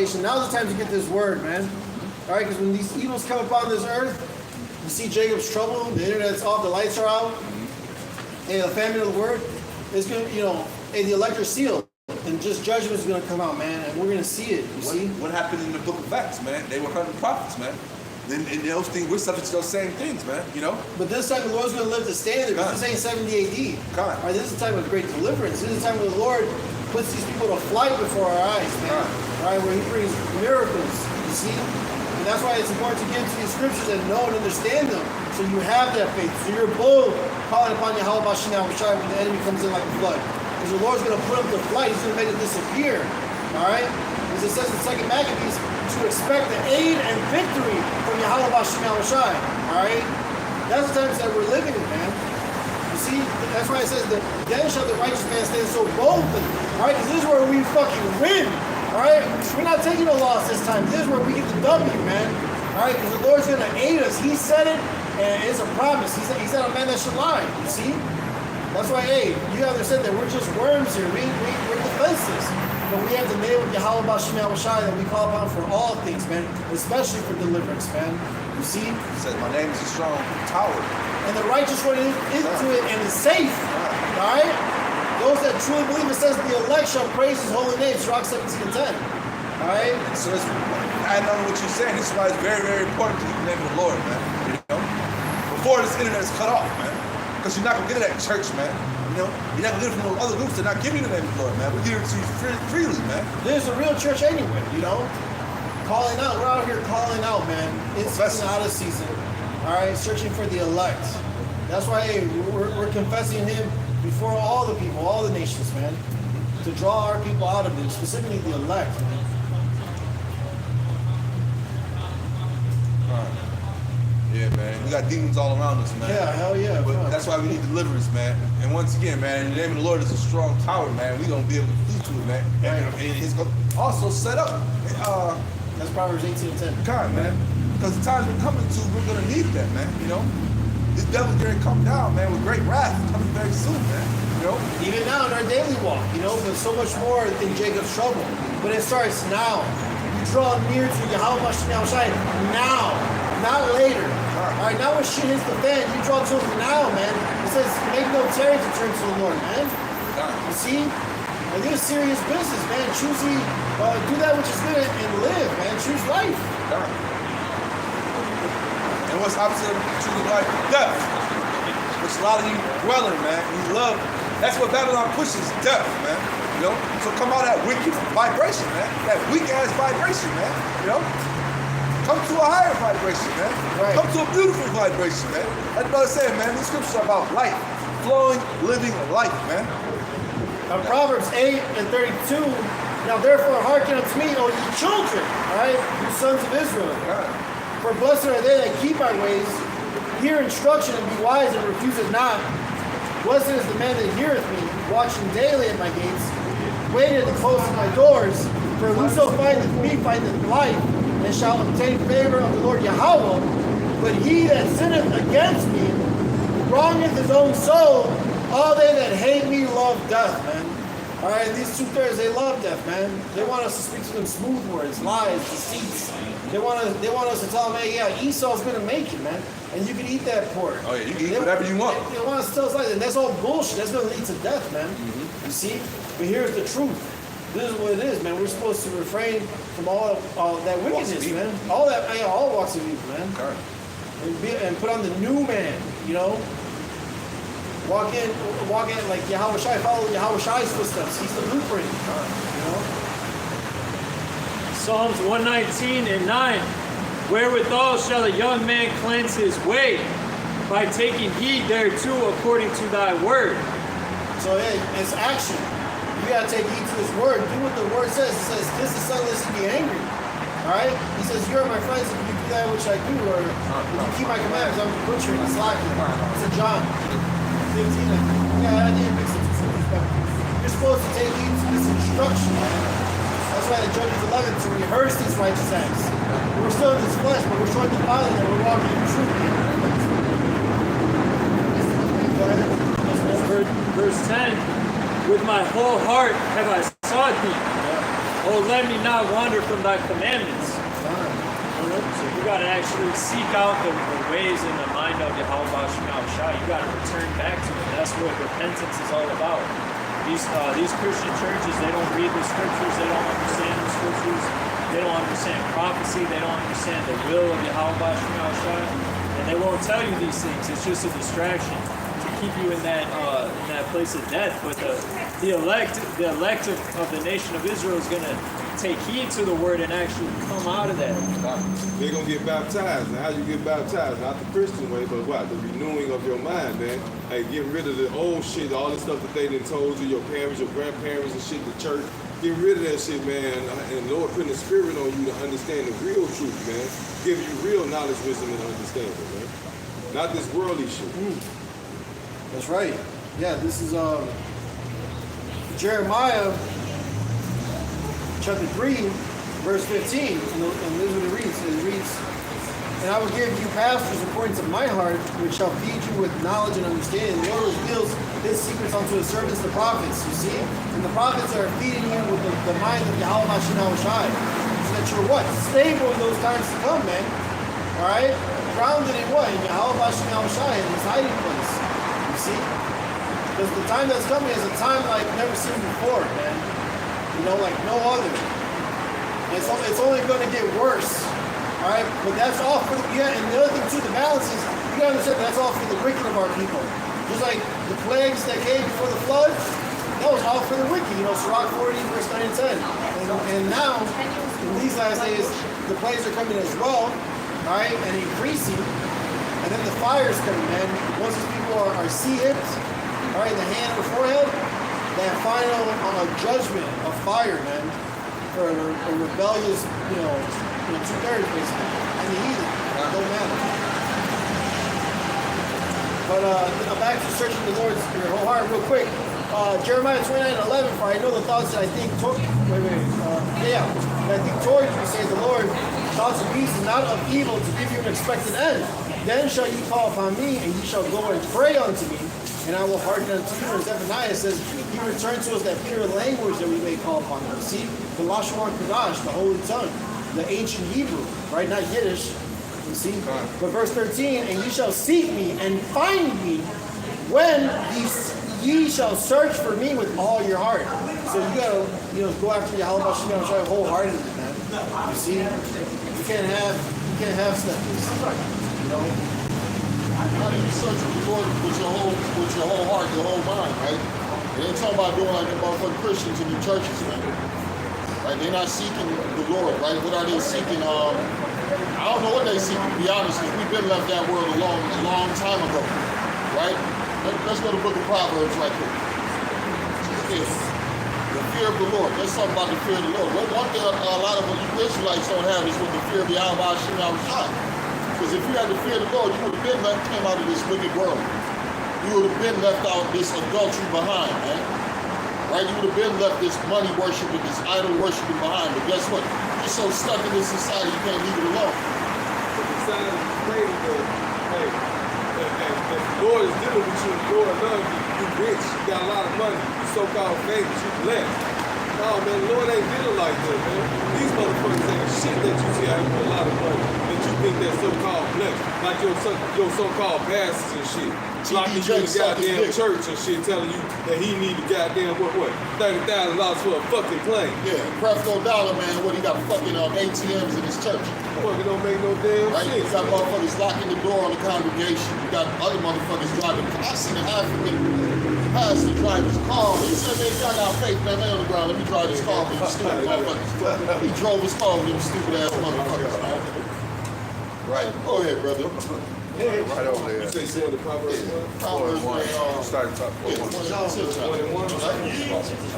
salvation. Now's the time to get this word, man. All right, because when these evils come upon this earth, you see Jacob's trouble, the internet's off, the lights are out, and the famine of the word, it's going to, and the elect are sealed. And just judgment is going to come out, man, and we're going to see it, you see? What happened in the book of Acts, man? They were hunting prophets, man. And those things, we're subject to those same things, man, But this time the Lord's going to lift the standard, because this ain't 70 AD. All right, this is a time of great deliverance. This is a time where the Lord puts these people to flight before our eyes, man. All right, where he brings miracles, you see? And that's why it's important to get into these scriptures and know and understand them, so you have that faith. So you're bold calling upon Yahweh Bashina Rashai when the enemy comes in like a flood. Because the Lord's going to put up the flight. He's going to make it disappear. All right? As it says in 2 Maccabees, to expect the aid and victory from Yahweh Bashim Rashai. All right? That's the times that we're living in, man. You see? That's why it says that then shall the righteous man stand so boldly. All right? Because this is where we fucking win. All right? We're not taking a loss this time. This is where we get the W, man. All right? Because the Lord's going to aid us. He said it, and it's a promise. He's not a man that should lie. You see? That's why, hey, you understand that we're just worms here. We're defenseless. But we have the name of Yahweh Bashim Shai that we call upon for all things, man. Especially for deliverance, man. You see? He says, my name is a strong tower. And the righteous run into it and is safe. All right? Those that truly believe, it says the elect shall praise his holy name. Sirach 17:10. All right? So it's, I know what you're saying. This is why it's very, very important to keep the name of the Lord, man. Before this internet is cut off, man. Because you're not going to get it at church, man. You're not going to get it from those other groups. They're not giving you the name of the Lord, man. We give it to you freely, man. There's a real church anyway, Calling out. We're out here calling out, man. It's season, out of season. All right? Searching for the elect. That's why, hey, we're confessing him before all the people, all the nations, man. To draw our people out of it, specifically the elect, man. Yeah, man. We got demons all around us, man. Yeah, hell yeah. But that's why we need deliverance, man. And once again, man, the name of the Lord is a strong tower, man. We're going to be able to flee to it, man. And it's going to also set up. That's Proverbs 18:10. God, man. Because the times we're coming to, we're going to need that, man. This devil's going to come down, man, with great wrath coming very soon, man. Even now in our daily walk, but so much more than Jacob's trouble. But it starts now. You draw near to Yahweh Bashim Shai now. Not later. All right, now when shit hits the fan, you draw to him now, man. It says, make no tarry to turn to the Lord, man. You see? And this is serious business, man. Choose do that which is good and live, man. Choose life. And what's opposite of choosing life? Death. Which a lot of you dwell in, man. You love. That's what Babylon pushes, death, man. So come out of that wicked vibration, man. That weak-ass vibration, man. Come to a higher vibration, man. Right. Come to a beautiful vibration, man. That's what I was saying, man. These scriptures are about life. Flowing, living life, man. Now, Proverbs 8:32. Now, therefore, hearken unto me, O ye children, right? You sons of Israel. For blessed are they that keep my ways, hear instruction, and be wise, and refuse it not. Blessed is the man that heareth me, watching daily at my gates, waiting at the close of my doors. For whoso findeth me findeth life, and shall obtain favor of the Lord Yahweh. But he that sinneth against me wrongeth his own soul. All they that hate me love death, man. All right, these two-thirds, they love death, man. They want us to speak to them smooth words, lies, deceits. They want us to tell them, hey, yeah, Esau's going to make it, man. And you can eat that pork. Oh, yeah, you can eat whatever you want. They want us to tell us lies, and that's all bullshit. That's going to lead to death, man. Mm-hmm. You see? But here's the truth. This is what it is, man. We're supposed to refrain from all that wickedness, man. All walks of evil, man. Okay. And put on the new man, Walk in like Yahweh Shai, follow Yahweh Shai's footsteps. He's the blueprint, Psalms 119:9. Wherewithal shall a young man cleanse his way? By taking heed thereto according to thy word. So, hey, it's action. You gotta take heed to his word. Do what the word says. It says, "This is sonless to be angry." All right. He says, "You are my friends if you do that which I do, or if you keep my commandments." I'm butchering, slacking. It's in John 15. Yeah, I didn't mix it to some respect. You're supposed to take heed to this instruction. That's why in Judges 11 to rehearse these righteous acts. We're still in this flesh, but we're showing the Father that we're walking in truth. Go ahead. Verse 10. With my whole heart have I sought thee. Oh, let me not wander from thy commandments. So you got to actually seek out the ways and the mind of Yahweh Shai. You got to return back to it. That's what repentance is all about. These Christian churches, they don't read the scriptures. They don't understand the scriptures. They don't understand prophecy. They don't understand the will of Yahweh Shai. And they won't tell you these things. It's just a distraction to keep you in that place of death. But the elect of the nation of Israel is going to take heed to the word and actually come out of that. They're going to get baptized. Now, how you get baptized? Not the Christian way, but what? The renewing of your mind, man. Hey, getting rid of the old shit, all the stuff that they done told you, your parents, your grandparents and shit, the church. Get rid of that shit, man. And the Lord putting the spirit on you to understand the real truth, man. Give you real knowledge, wisdom, and understanding, man. Not this worldly shit. That's right. Yeah, this is Jeremiah chapter 3, verse 15. And this is what it reads. It reads, and I will give you pastors according to my heart, which shall feed you with knowledge and understanding. The Lord reveals his secrets unto his servants, the prophets, you see? And the prophets are feeding you with the mind of Yahweh Shai. So that you're what? Stable in those times to come, man. Alright? Grounded in what? In Yahweh Shai, in his hiding place. You see? Because the time that's coming is a time like never seen before, man. You know, like no other. It's only going to get worse. Alright? But that's all for and the other thing too, the balance is, you gotta understand that's all for the wicked of our people. Just like the plagues that came before the flood, that was all for the wicked. You know, Sirach 40, verse 9 and 10. And now, in these last days, the plagues are coming as well, alright, and increasing. And then the fire is coming, man. Once these people are sea-hipped, alright, the hand or forehead, that final judgment of fire, man, for a rebellious, you know, 2/3 basically. And the heathen. It don't matter. But back to searching the Lord's your whole heart real quick. Jeremiah 29:11, for I know the thoughts that I think toward that I think toward you, says the Lord, thoughts of peace and not of evil, to give you an expected end. Then shall you call upon me, and you shall go and pray unto me, and I will hearken unto you. And Zephaniah says, he returned to us that pure language that we may call upon him. See, the Lashon Kodash, the holy tongue, the ancient Hebrew, right? Not Yiddish. You see? But verse 13, and ye shall seek me and find me when ye shall search for me with all your heart. So you gotta, go after Yahweh Shai wholeheartedly, man. You see? You can't have stuff. You know? How do you search for the Lord with your whole heart, your whole mind, right? They ain't talking about doing like the motherfucking Christians in the churches, man. Right? They're not seeking the Lord, right? What are they seeking? I don't know what they seek, to be honest, because we've been left that world a long time ago, right? Let's go to the book of Proverbs right quick. The fear of the Lord. Let's talk about the fear of the Lord. One thing a lot of Israelites don't have is what the fear of Yahweh Shai. Because if you had the fear of the Lord, you would have been came out of this wicked world. You would have been left out this adultery behind, man. Right? You would have been left this money worshiping, this idol worshiping behind. But guess what? You're so stuck in this society, you can't leave it alone. But the sign is crazy, though. Hey, if the Lord is dealing with you, the Lord loves you, you rich, you got a lot of money, you so-called famous, you blessed. No, man, the Lord ain't dealing like that, man. These motherfuckers ain't shit that you see having a lot of money, that you think they're so-called blessed. Like your so-called pastors and shit. Locking you in the goddamn church and shit, telling you that he need a goddamn, what, $30,000 for a fucking plane. Yeah, Creflo Dollar, man, what, he got fucking ATMs in his church. Fucking don't make no damn right? shit. You got motherfuckers locking the door on the congregation. You got other motherfuckers driving. I seen an African pastor drive his car. He said, man, if y'all got faith, man, lay on the ground. Let me drive this car for you stupid motherfuckers. He drove his car with them stupid ass motherfuckers, man. Right. Go ahead, brother. Right over there. You say you want the Proverbs 1? Proverbs 1. Starting top 4 and 1. 1 and 1?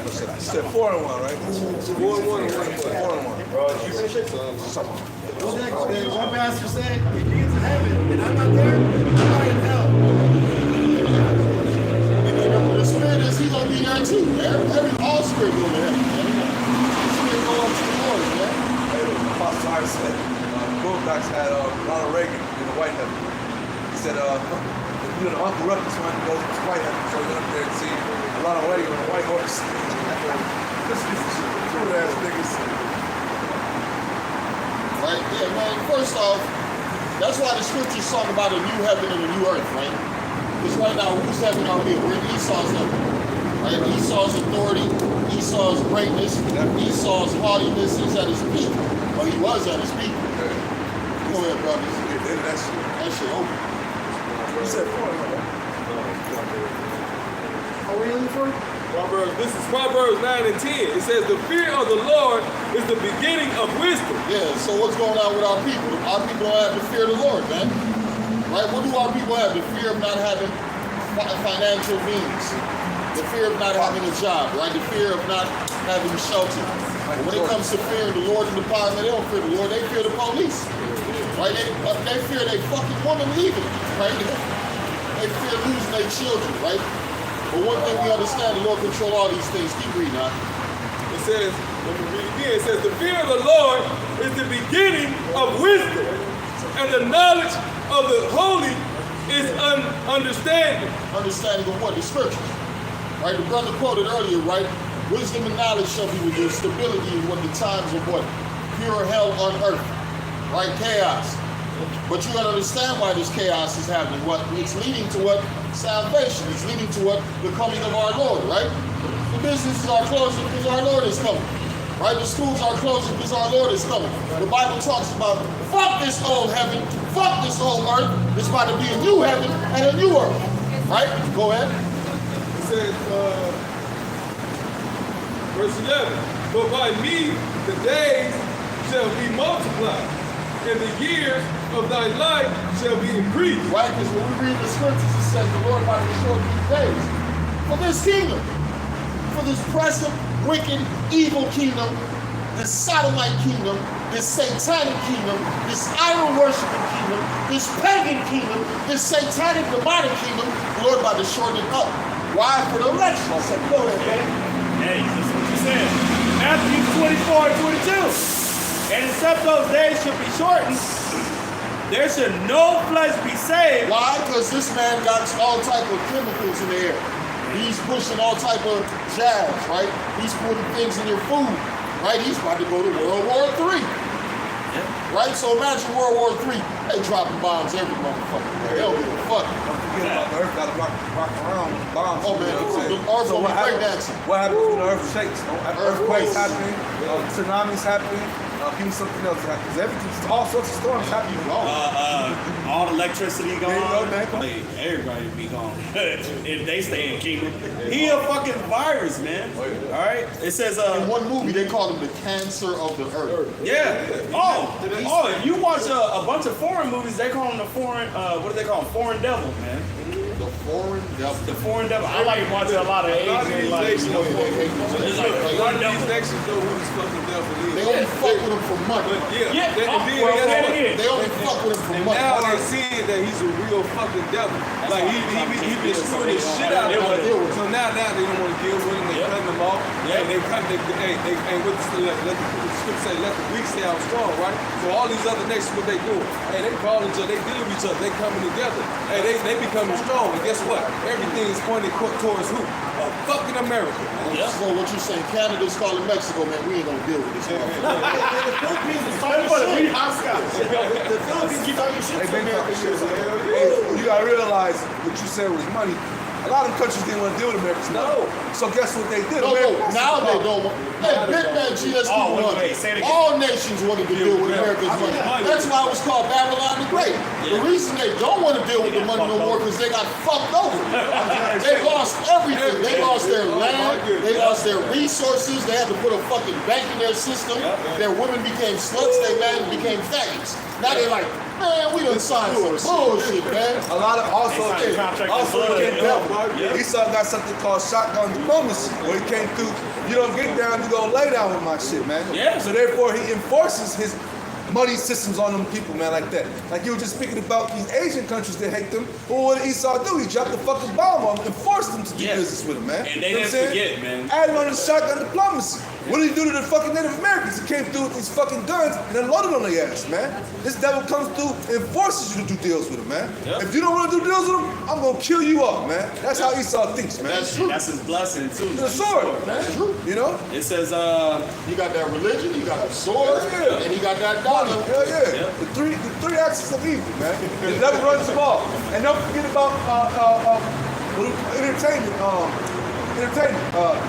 You said 4 and 1, right? 4 and 1 or 1 and 1? 4 and 1. What did one pastor say? If you get to heaven and I'm not there, I'm not in hell. The spirit is, he's going to be there too, man. All spirit going to heaven, man. Spirit go up to the Lord, man. Apostle Hart said, Bulldogs had Ronald Reagan in the White House. He said, you know, Uncle Ruckus wanted to go to the White House, so he went up there and see Ronald Reagan on a white horse. This is cool ass niggas. Right? Yeah, man. First off, that's why the scriptures talk about a new heaven and a new earth, right? Because right now, who's heaven out here? We're in Esau's heaven. Right? Esau's authority, Esau's greatness, Esau's haughtiness is at his peak. Or he was at his peak. Go ahead, brothers. That shit over. You said 4, right? Are we looking for? This is Proverbs 9 and 10. It says, the fear of the Lord is the beginning of wisdom. Yeah, so what's going on with our people? Our people don't have the fear of the Lord, man. Right? What do our people have? The fear of not having financial means. The fear of not having a job, right? The fear of not having shelter. But when it comes to fearing the Lord and the power, they don't fear the Lord, they fear the police. Right? They fear they fucking woman leaving, right? They fear losing their children, right? But one thing we understand, the Lord control all these things. Keep reading now. It says, let me read again. It says, the fear of the Lord is the beginning of wisdom, and the knowledge of the holy is understanding. Understanding of what? The scriptures. Right? The brother quoted earlier, right? Wisdom and knowledge shall be with you. Stability in what the times of what? Pure hell on earth. Right? Chaos. But you gotta understand why this chaos is happening. What? It's leading to what? Salvation. It's leading to what? The coming of our Lord, right? The businesses are closing because our Lord is coming. Right? The schools are closing because our Lord is coming. The Bible talks about, fuck this old heaven, fuck this old earth. It's about to be a new heaven and a new earth. Right? Go ahead. It says, verse 11, but by me the days shall be multiplied, and the years of thy life shall be increased. Right? Because when we read the scriptures, it says the Lord about to shorten these days for this kingdom, for this present, wicked, evil kingdom, this sodomite kingdom, this satanic kingdom, this idol worshiping kingdom, this pagan kingdom, this satanic demonic kingdom. The Lord about to shorten it up. Why? For the election. I said, go ahead, man. Hey, that's what you said. Matthew 24 and 22. And except those days should be shortened, there should no flesh be saved. Why? Because this man got all type of chemicals in the air. He's pushing all type of jabs, right? He's putting things in your food, right? He's about to go to World War III. Right? So imagine World War III, they dropping bombs every motherfucker. They don't give a fuck. Don't forget about the earth got to rock around bombs. Oh man, the earth will be breakdancing. What happens when the earth shakes? Earthquakes happening, tsunamis happening, give me something else happens. Everything, all sorts of storms happening. All the electricity gone. Man, Like, everybody be gone if they stay in kingdom. He a fucking virus, man. All right. It says In one movie, they call him the cancer of the earth. yeah. Oh, if you watch a bunch of foreign movies, they call him the foreign. What do they call him? Foreign devil, man. The foreign devil. The foreign devil. I like watching a lot of Asian like. Nations know who It's like the foreign devil. these nations know who this fucking devil is. They only fuck with him for money. But yeah, Yeah. and then Well, guess say it what? again. They only fuck with him for And money. now they seeing that he's a real fucking devil. Like he been screwing the shit out of them. So now they don't want to deal with him. They cutting them off. And they cut. Hey, what the scripture say? Let the weak stay out strong, right? So all these other nations, what they doing? Hey, they calling each other. They dealing with each other. They coming together. Hey, they becoming strong. And guess what? Everything is pointed towards who? Fucking America. So what you saying? Canada's calling Mexico, man. We ain't gonna deal with this. The Philippines is talking shit. The Philippines keep talking shit to America. Hey, you gotta realize what you said was money. A lot of countries didn't want to deal with Americans. No. So guess what they did? No, now they don't want. Hey, Big Man GS all nations wanted to deal with America's money. That's why it was called Babylon the Great. The reason they don't want to deal with the money no more because they got fucked over. They lost everything. They lost their land. They lost their resources. They had to put a fucking bank in their system. Their women became sluts. Their men became faggots. Now they're like, man, we done signed some bullshit, man. A lot of also he can't help. Esau got something called shotgun diplomacy, where he came through. You don't get down, you gonna lay down with my shit, man. Yeah. So therefore, he enforces his money systems on them people, man, like that. Like you were just speaking about these Asian countries that hate them. Well, what did Esau do? He dropped the fucking bomb on them and forced them to do business with him, man. And they You know didn't what I'm saying? forget, man. Added on the shotgun diplomacy. What did he do to the fucking Native Americans? He came through with these fucking guns and then loaded on their ass, man. This devil comes through and forces you to do deals with him, man. Yep. If you don't want to do deals with him, I'm gonna kill you up, man. That's how Esau thinks, man. That's true. That's his blessing too. The sword. That's true. You know? It says, He got that religion, he got the sword, and he got that dollar. Hell yeah. Yep. The three axes of evil, man. The devil runs them all. And don't forget about entertainment,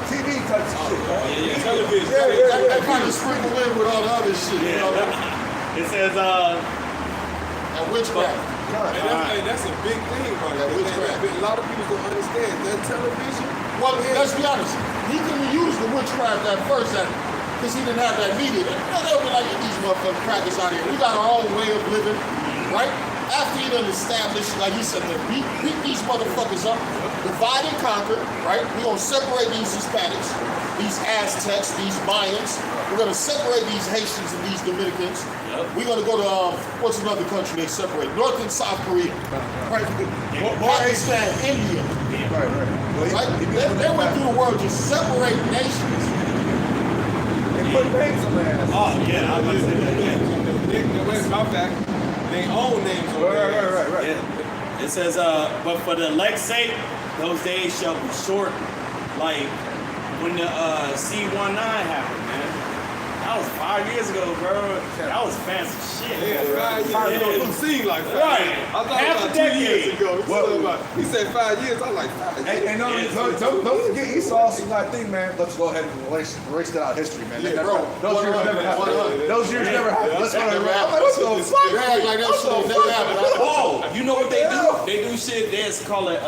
TV type of shit. yeah. Television. That kind of sprinkle in with all the other shit, you know? it says, And witchcraft. And that's a big thing, right? That witchcraft. A lot of people don't understand that television. Well, let's be honest. He couldn't use the witchcraft at first because he didn't have that media. They'll be like, these motherfucking crackers out here. We got our own way of living, right? After he done established, like he said, beat these motherfuckers up, divide and conquer, right? We're going to separate these Hispanics, these Aztecs, these Mayans. We're going to separate these Haitians and these Dominicans. We're going to go to, what's another country they separate? North and South Korea. Right? Pakistan, India. Right? They went through the world to separate nations. They put names on their ass. oh, yeah, I'm going to say that. My fact, they own names on Right. Yeah. It says, but for the elect's sake, those days shall be short. Like when the C-19 happened, man. That was 5 years ago, bro. That was fancy shit. Yeah, 5 years ago. It seemed like 5 Right. years. I thought Half about a 2 years decade. ago. He said 5 years. I was like, 5 years. And don't forget Esau also got a thing, man. Let's go ahead and erase that out of history, man. Yeah, Never- bro. Those years never happened. Those years never happened. Let's go. Let's go. They act like that shit never happened. Oh, you know what they do? They do shit. They just call it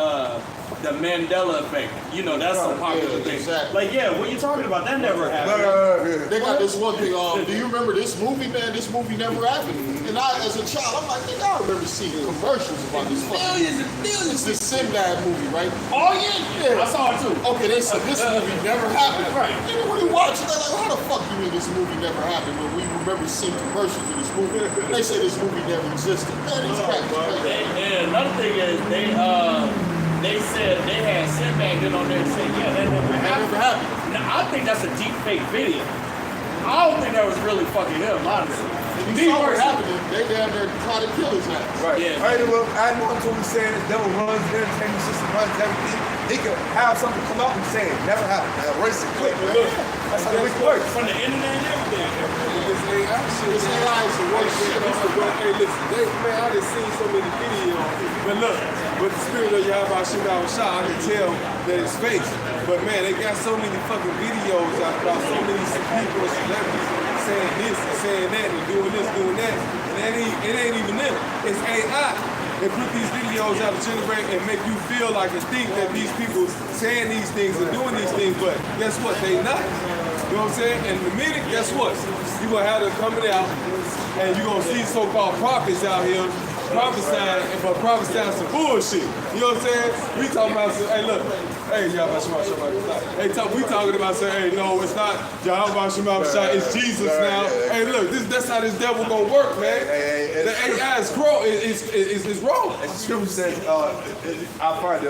the Mandela effect. You know, that's a popular thing. Exactly. Like, yeah, what you talking about? That never happened. They got this one thing. Do you remember this movie, man? This movie never happened. And I, as a child, I'm like, nigga, I remember seeing commercials about this. Millions and millions. It's this Sinbad movie, right? Oh yeah, I saw it too. Okay, they said this movie never happened. Right. And when you watch it, they're like, how the fuck you mean this movie never happened? When we remember seeing commercials of this movie, they say this movie never existed. Man, these crackers. And another thing is they said they had Sinbad get on there and say, yeah, that never happened. Now, I think that's a deep fake video. I don't think that was really fucking him, honestly. You saw what happened. They down there trying to kill his ass. Right. Yeah. All right, well, adding on to what he's saying, the devil runs the entertainment system, runs everything. He could have something come out and say it never happened. Erase it quick. That's how it works. From the internet and everything. This AI shit. This AI is the worst shit on earth. Hey, listen, man, I done seen so many videos. But look, with the spirit of Yahweh Shemar Shah, I can tell that it's fake. But man, they got so many fucking videos out about so many people and celebrities saying this and saying that and doing this, doing that. And it ain't even them. It's AI. They put these videos out to generate and make you feel like and think that these people saying these things and doing these things, but guess what? They not. You know what I'm saying? And the minute, guess what? You're going to have them coming out and you're going to see so-called prophets out here prophesying, but prophesying some bullshit. You know what I'm saying? We talking about some, hey look, hey Yahweh Shema Shema. Hey, we talking about saying, hey, no, it's not Yahweh Shema Shema, it's Jesus now. Hey, look, that's how this devil gonna work, man. The AI is wrong. It's wrong. As the scripture says, I find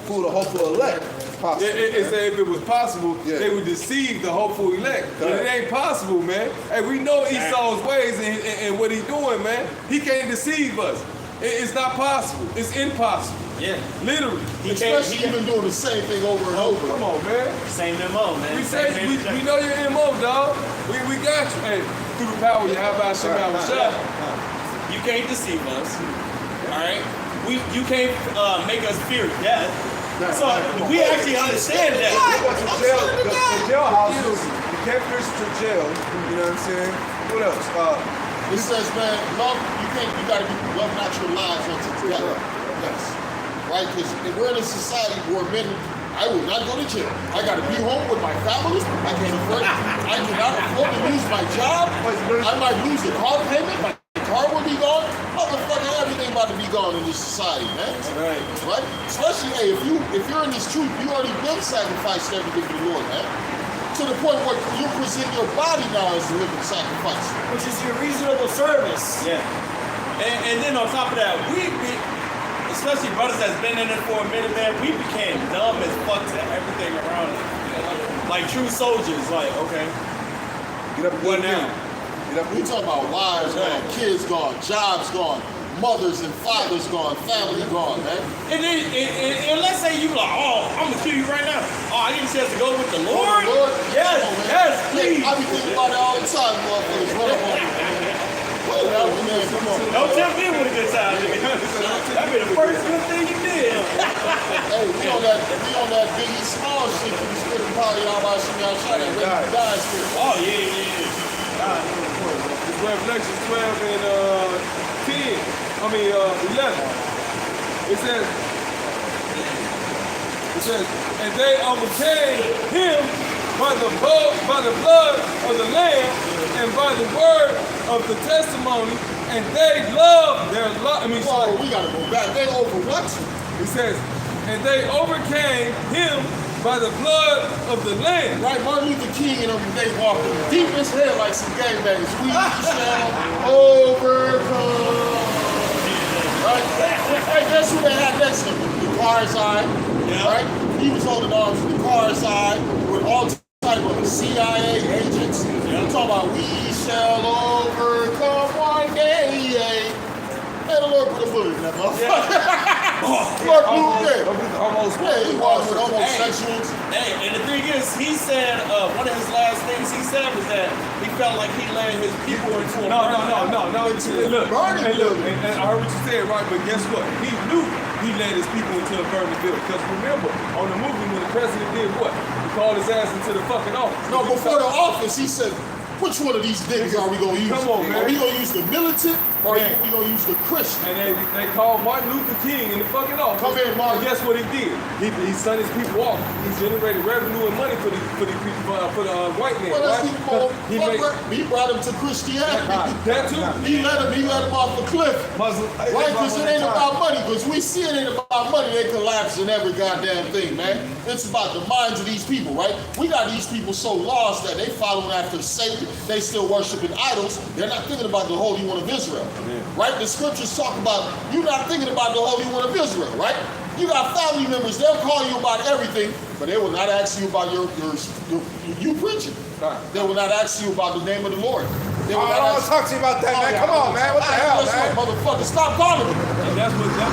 fool the hopeful elect. It said if it was possible, they would deceive the hopeful elect. But it ain't possible, man. Hey, we know Esau's ways and what he's doing, man. He can't deceive us. It's not possible. It's impossible. Yeah. Literally. Especially even doing the same thing over and over. Come on, man. Same MO, man. We know your MO, dog. We got you. Hey, through the power of Yahweh Shemar Shah. You can't deceive us. All right. You can't make us fear death. So we actually understand that. The jailhouses, the captors to jail. You know what I'm saying? What else? It says, man, love, you gotta love not your lives unto together. Yes. Right? Because we're in a society where men, I will not go to jail. I gotta be home with my family. I cannot afford to lose my job. I might lose the car payment. My car will be gone. Motherfucker, everything about to be gone in this society, man. Right? Especially, hey, if you're in this truth, you already been sacrificed everything for the Lord, man. To the point where you present your body now as a living sacrifice. Which is your reasonable service. Yeah. And then on top of that, especially brothers that's been in it for a minute, man, we became dumb as fuck to everything around us. Like true soldiers, like, okay. Get up and What do it now? again. Get up. We talking about wives gone, kids gone, jobs gone, mothers and fathers gone, family gone, man. And let's say you like, oh, I'm gonna kill you right now. Oh, I get a chance to go with the Lord? Yes, Come on, man. yes, please. I be thinking about it all the time, motherfuckers. Run up on me, man. Come on. Don't tell me with a good time, nigga. That'd be the first good thing you did. Hey, we on that Biggie Small shit for the spirit party out by Shimmy Shot that Ready to Die spirit. Oh, yeah. It's Revelation 12 and 11. It says, and they overcame him by the blood of the Lamb and by the word of the testimony, and they loved their life. Oh, we gotta go back. They over what? It says, and they overcame him by the blood of the Lamb. Right, Martin Luther King and them, they walking deep in his head like some gangbangers. We shall overcome. Right? Hey, guess who they had next to him? The Karzai. Yeah. Right? He was holding arms with the Karzai with all type of CIA agents. I'm talking about we shall overcome one day. Hey, the Lord put a bullet in that motherfucker. Lord blew it. Almost. Yeah, he walked with homosexuals. Hey, and the thing is, he said, one of his last things he said was that he felt like he led his people into a No. Burning Look, and look, building. and I heard what you said, right? But guess what? He knew he led his people into a burning building. Because remember, on the movie, when the president did what? He called his ass into the fucking office. No, before the office, he said, which one of these niggas are we gonna use? Come on, man. Are we gonna use the militant or Man. are we gonna use the Christian? And they called Martin Luther King in the fucking office. Come in, Martin. And guess what he did? He sent his people off. He generated revenue and money for the people, for the white man. Well, let's right? keep him He made- he brought him to Christianity. that too. He let him off the cliff. Muslim. Right? Because it ain't about money. Because we see it ain't about money. They collapse in every goddamn thing, man. It's about the minds of these people, right? We got these people so lost that they following after Satan. They still worshiping idols. They're not thinking about the Holy One of Israel. Right? The scriptures talk about you not thinking about the Holy One of Israel, right? You got family members, they'll call you about everything, but they will not ask you about you preaching. They will not ask you about the name of the Lord. They will I not don't want ask to talk to you about that, man. Come on, man. What the hell, Guess man? what, motherfucker, stop calling me. And that's what his job.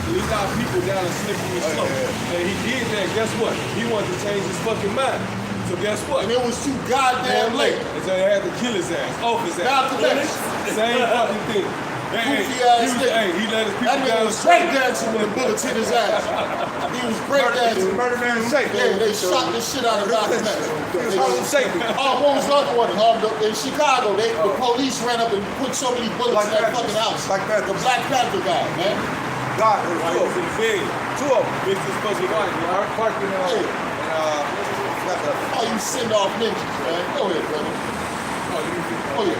He got people down a slippery slope. And he did that, guess what? He wanted to change his fucking mind. So guess what? And it was too goddamn late. And so they had to kill his ass, off his ass. Not the next. Same fucking thing. Goofy ass nigga. He let his That people nigga down was the break street. dancing when the bullets hit his ass. He was break dancing. Murder man and Satan. Yeah, they shot the shit out of Malcolm X. Satan. Oh, what was the other one? In Chicago, the police ran up and put so many bullets in that fucking house. Black Panther. The Black Panther guy, man. God, Like, two it of was them. in bed. Two of them. Mixed his fucking wife. Clark and got the. Oh, you send off ninjas, man. Go ahead, brother. Oh, yeah.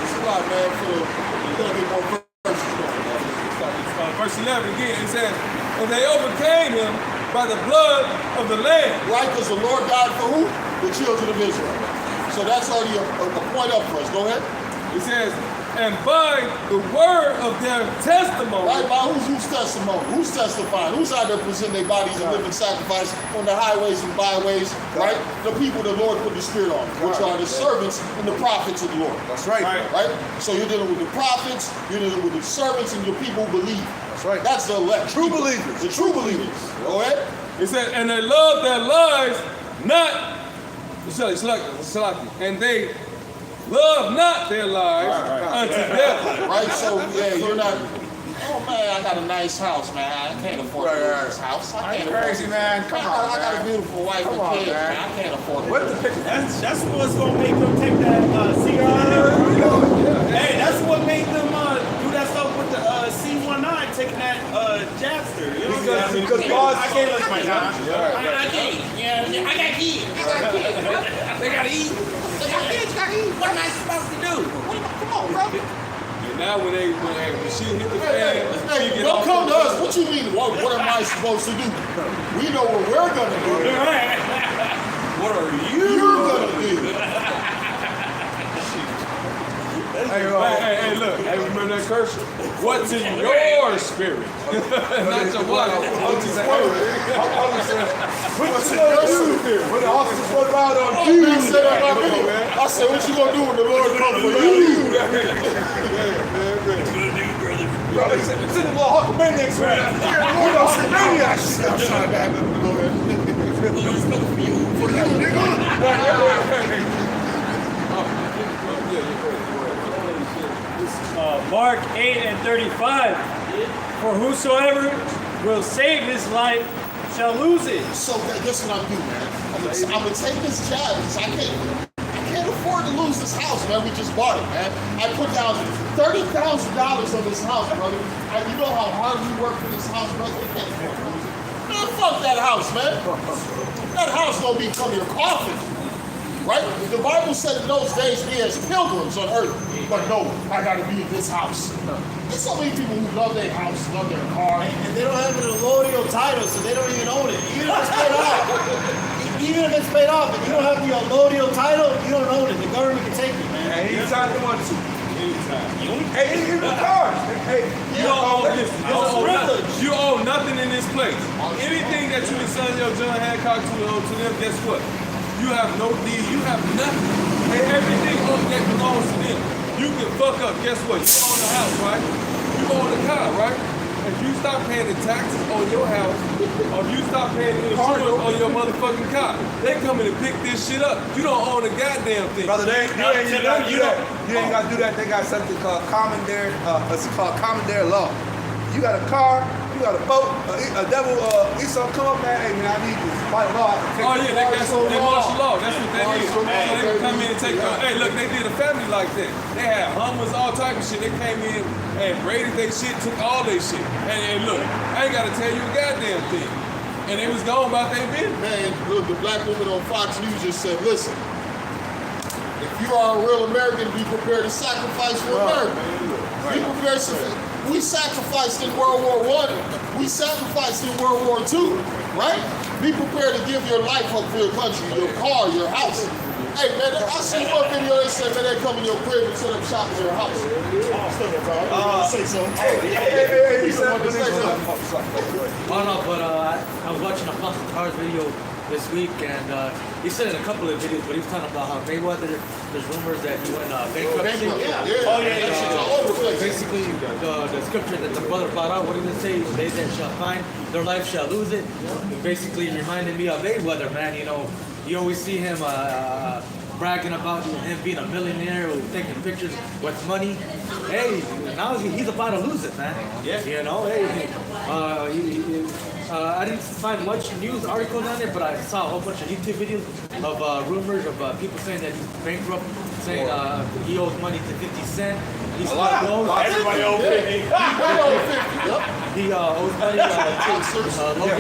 It's a lot, man, for a little bit more verses going on. Verse 11 again, it says, and they overcame him by the blood of the Lamb. Right? Because the Lord died for who? The children of Israel. So that's already a point up for us. Go ahead. It says, and by the word of their testimony. Right, by who's testimony? Who's testifying? Who's out there presenting their bodies a living sacrifice on the highways and byways? Right? The people the Lord put the Spirit on, which are the servants and the prophets of the Lord. That's right. Right? So you're dealing with the prophets, you're dealing with the servants, and your people who believe. That's right. That's the elect. True believers. The true believers. Go ahead. It said, and they love their lives not, and they love not their lives unto death. Right? So, yeah, you're not, oh man, I got a nice house, man. I can't afford this house. I can't afford Crazy, man. Come on, I got a man. beautiful wife Come and on, kids, man. man. I can't afford it. What the picture? That's what's gonna make them take that CR. Hey, that's what made them do that stuff with the C19, taking that Japster. You know what I'm saying? Because God I can't let my job. Right. I can't. Yeah, I got kids. They gotta eat. They got kids. Gotta eat. What am I supposed to do? Come on, bro. And now when shit hit the fan, Hey, she get don't off come to the- us. What you mean? What am I supposed to do? We know what we're gonna do. What are You're gonna do. Hey, look. Hey, remember that curse? What's in your spirit? Not your body. What's in your spirit? When the officers run around on I said that about me. I said, what you gonna do when the Lord comes for you? Brother, he said, send the little Hulk maniacs around. We're gonna send maniacs. I'm sorry, man. Mark 8:35. For whosoever will save his life shall lose it. So guess what I'm doing, man? I'm gonna take this jab because I can't afford to lose this house, man. We just bought it, man. I put down $30,000 on this house, brother. And you know how hard we work for this house, brother? We can't afford to lose it. Man, fuck that house, man. That house gonna become your coffin. Right? The Bible said in those days we as pilgrims on earth. But no, I gotta be in this house. There's so many people who love their house, love their car. And they don't have an allodial title, so they don't even own it. Even if it's paid off. Even if it's paid off, if you don't have the allodial title, you don't own it. The government can take it, man. Anytime they want to. Hey, even the cars. Hey, You don't own this. You own nothing in this place. Anything that you assign your John Hancock to them, guess what? You have no deed. You have nothing. And everything that belongs to them. You can fuck up. Guess what? You own the house, right? You own the car, right? If you stop paying the taxes on your house, or if you stop paying the insurance on your motherfucking car, they coming to pick this shit up. You don't own a goddamn thing. Brother, you ain't got to do that. You ain't got to do that. They got something called commandeer. It's called commandeer law. You got a car, you got a boat, a devil, he's gonna come up, man. Hey, man, I need this. By law, I can take They martial law. That's what that is. So they can come in and take. Hey, look, they did a family like that. They had Hummers, all type of shit. They came in and braided their shit, took all their shit. And look, I ain't gotta tell you a goddamn thing. And they was going about their business. Man, look, the black woman on Fox News just said, listen, if you are a real American, be prepared to sacrifice for America. Be prepared to. We sacrificed in World War I. We sacrificed in World War II, right? Be prepared to give your life up for your country, your car, your house. Hey, man, I see one video they said, man, they come in your crib and set up shop in your house. Say so. Hey, you said Oh no, but I was watching a Apostle Cars video this week, and he said in a couple of videos, but he was talking about how Mayweather, there's rumors that he went bankruptcy. Basically, the scripture that the brother brought out, what did it say? They that shall find their life shall lose it. It basically reminded me of Mayweather, man. You know, you always see him bragging about him being a millionaire, or taking pictures with money. Hey, now he's about to lose it, man. Yeah. You know, hey, I didn't find much news articles on it, but I saw a whole bunch of YouTube videos of rumors of people saying that he's bankrupt, saying he owes money to 50 Cent. He's Everybody owes 50. He owes money to Logan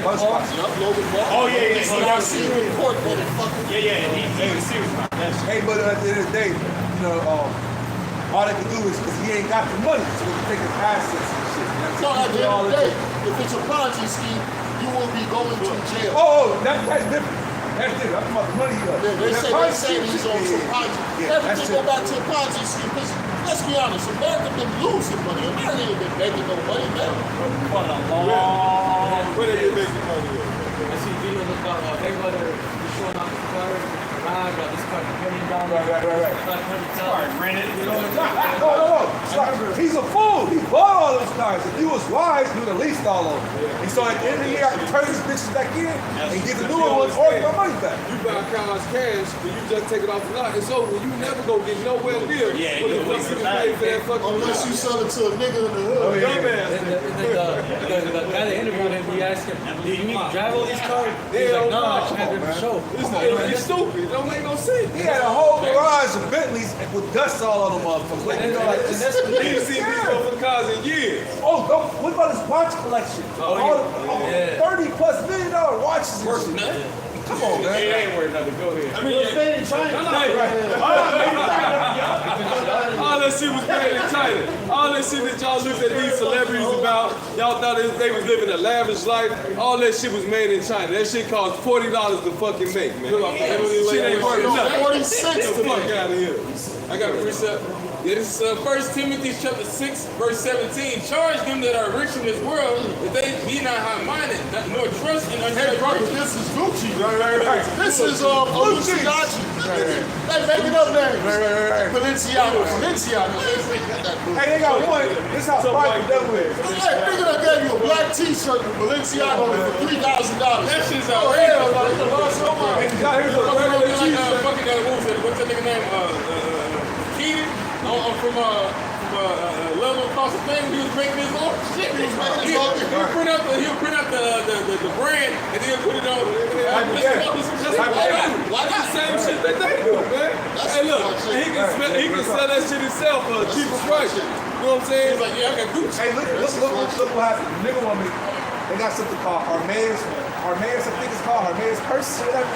Paul. Oh, yeah. He's a serious one. Hey, but at the end of the day, you know, all they can do is because he ain't got the money, so they can take his assets and shit. So at the end of the day, if it's a Ponzi scheme, you will be going to jail. Oh, that's different. That's different. I'm talking about the money he owes. They say he's on some Ponzi. Everything go back to a Ponzi scheme. Because let's be honest, America been losing money. America ain't been making no money, man. Where they been making money at? I see videos about Mayweather showing off his car, garage, this car $1 million. Right. Rented. No. He's a fool. He bought all those cars. If he was wise, he would have leased all of them. And so at the end of the year, I can turn these bitches back in and get the newer ones or get my money back. You buy cars cash, but you just take it off the lot. It's over. You never go get nowhere near. Yeah, what the fuck you can pay for that fucking Unless you sell it to a nigga in the hood. The guy that interviewed him, he asked him, do you need to drive all these cars? He's like, no, I just have them to show. It's stupid. It don't make no sense. He had a whole garage of Bentleys with dust all on them motherfuckers. And that's You ain't seen these motherfucking cars in years. Oh, what about his watch collection? yeah. $30+ million watches and shit. Yeah. Come on, man. It ain't worth nothing. Go ahead. I mean, it's made in China. All that shit was made in China. All that shit that y'all look at these celebrities about, Y'all thought they was living a lavish life. All that shit was made in China. That shit cost $40 to fucking make, man. Shit ain't worth nothing. 46 Get the to fuck me. out of here. I got a precept. Yeah, this is 1 Timothy chapter 6, verse 17. Charge them that are rich in this world that they be not high-minded, nor trust in Hey, unjust brother, riches. this is Gucci. Right. This is Hallucinati. They making up names. Balenciaga. Hey, they got one. This how Spike done with. Hey, nigga done gave you a black t-shirt with Balenciaga on it for $3,000. That shit's Oh, outrageous. hell, like, you lost your mind. Here's a regular t-shirt. What's that nigga name? Keaton? From Level Across the Thing, he was making his own shit. He'll print out the brand and then put it on. Why the same shit that they do, man? Hey, look, he can sell that shit himself for a cheaper price. You know what I'm saying? He's like, yeah, I got Gucci. Hey, look what happened. The nigga woman, they got something called Hermes, I think it's called Hermes purse or whatever.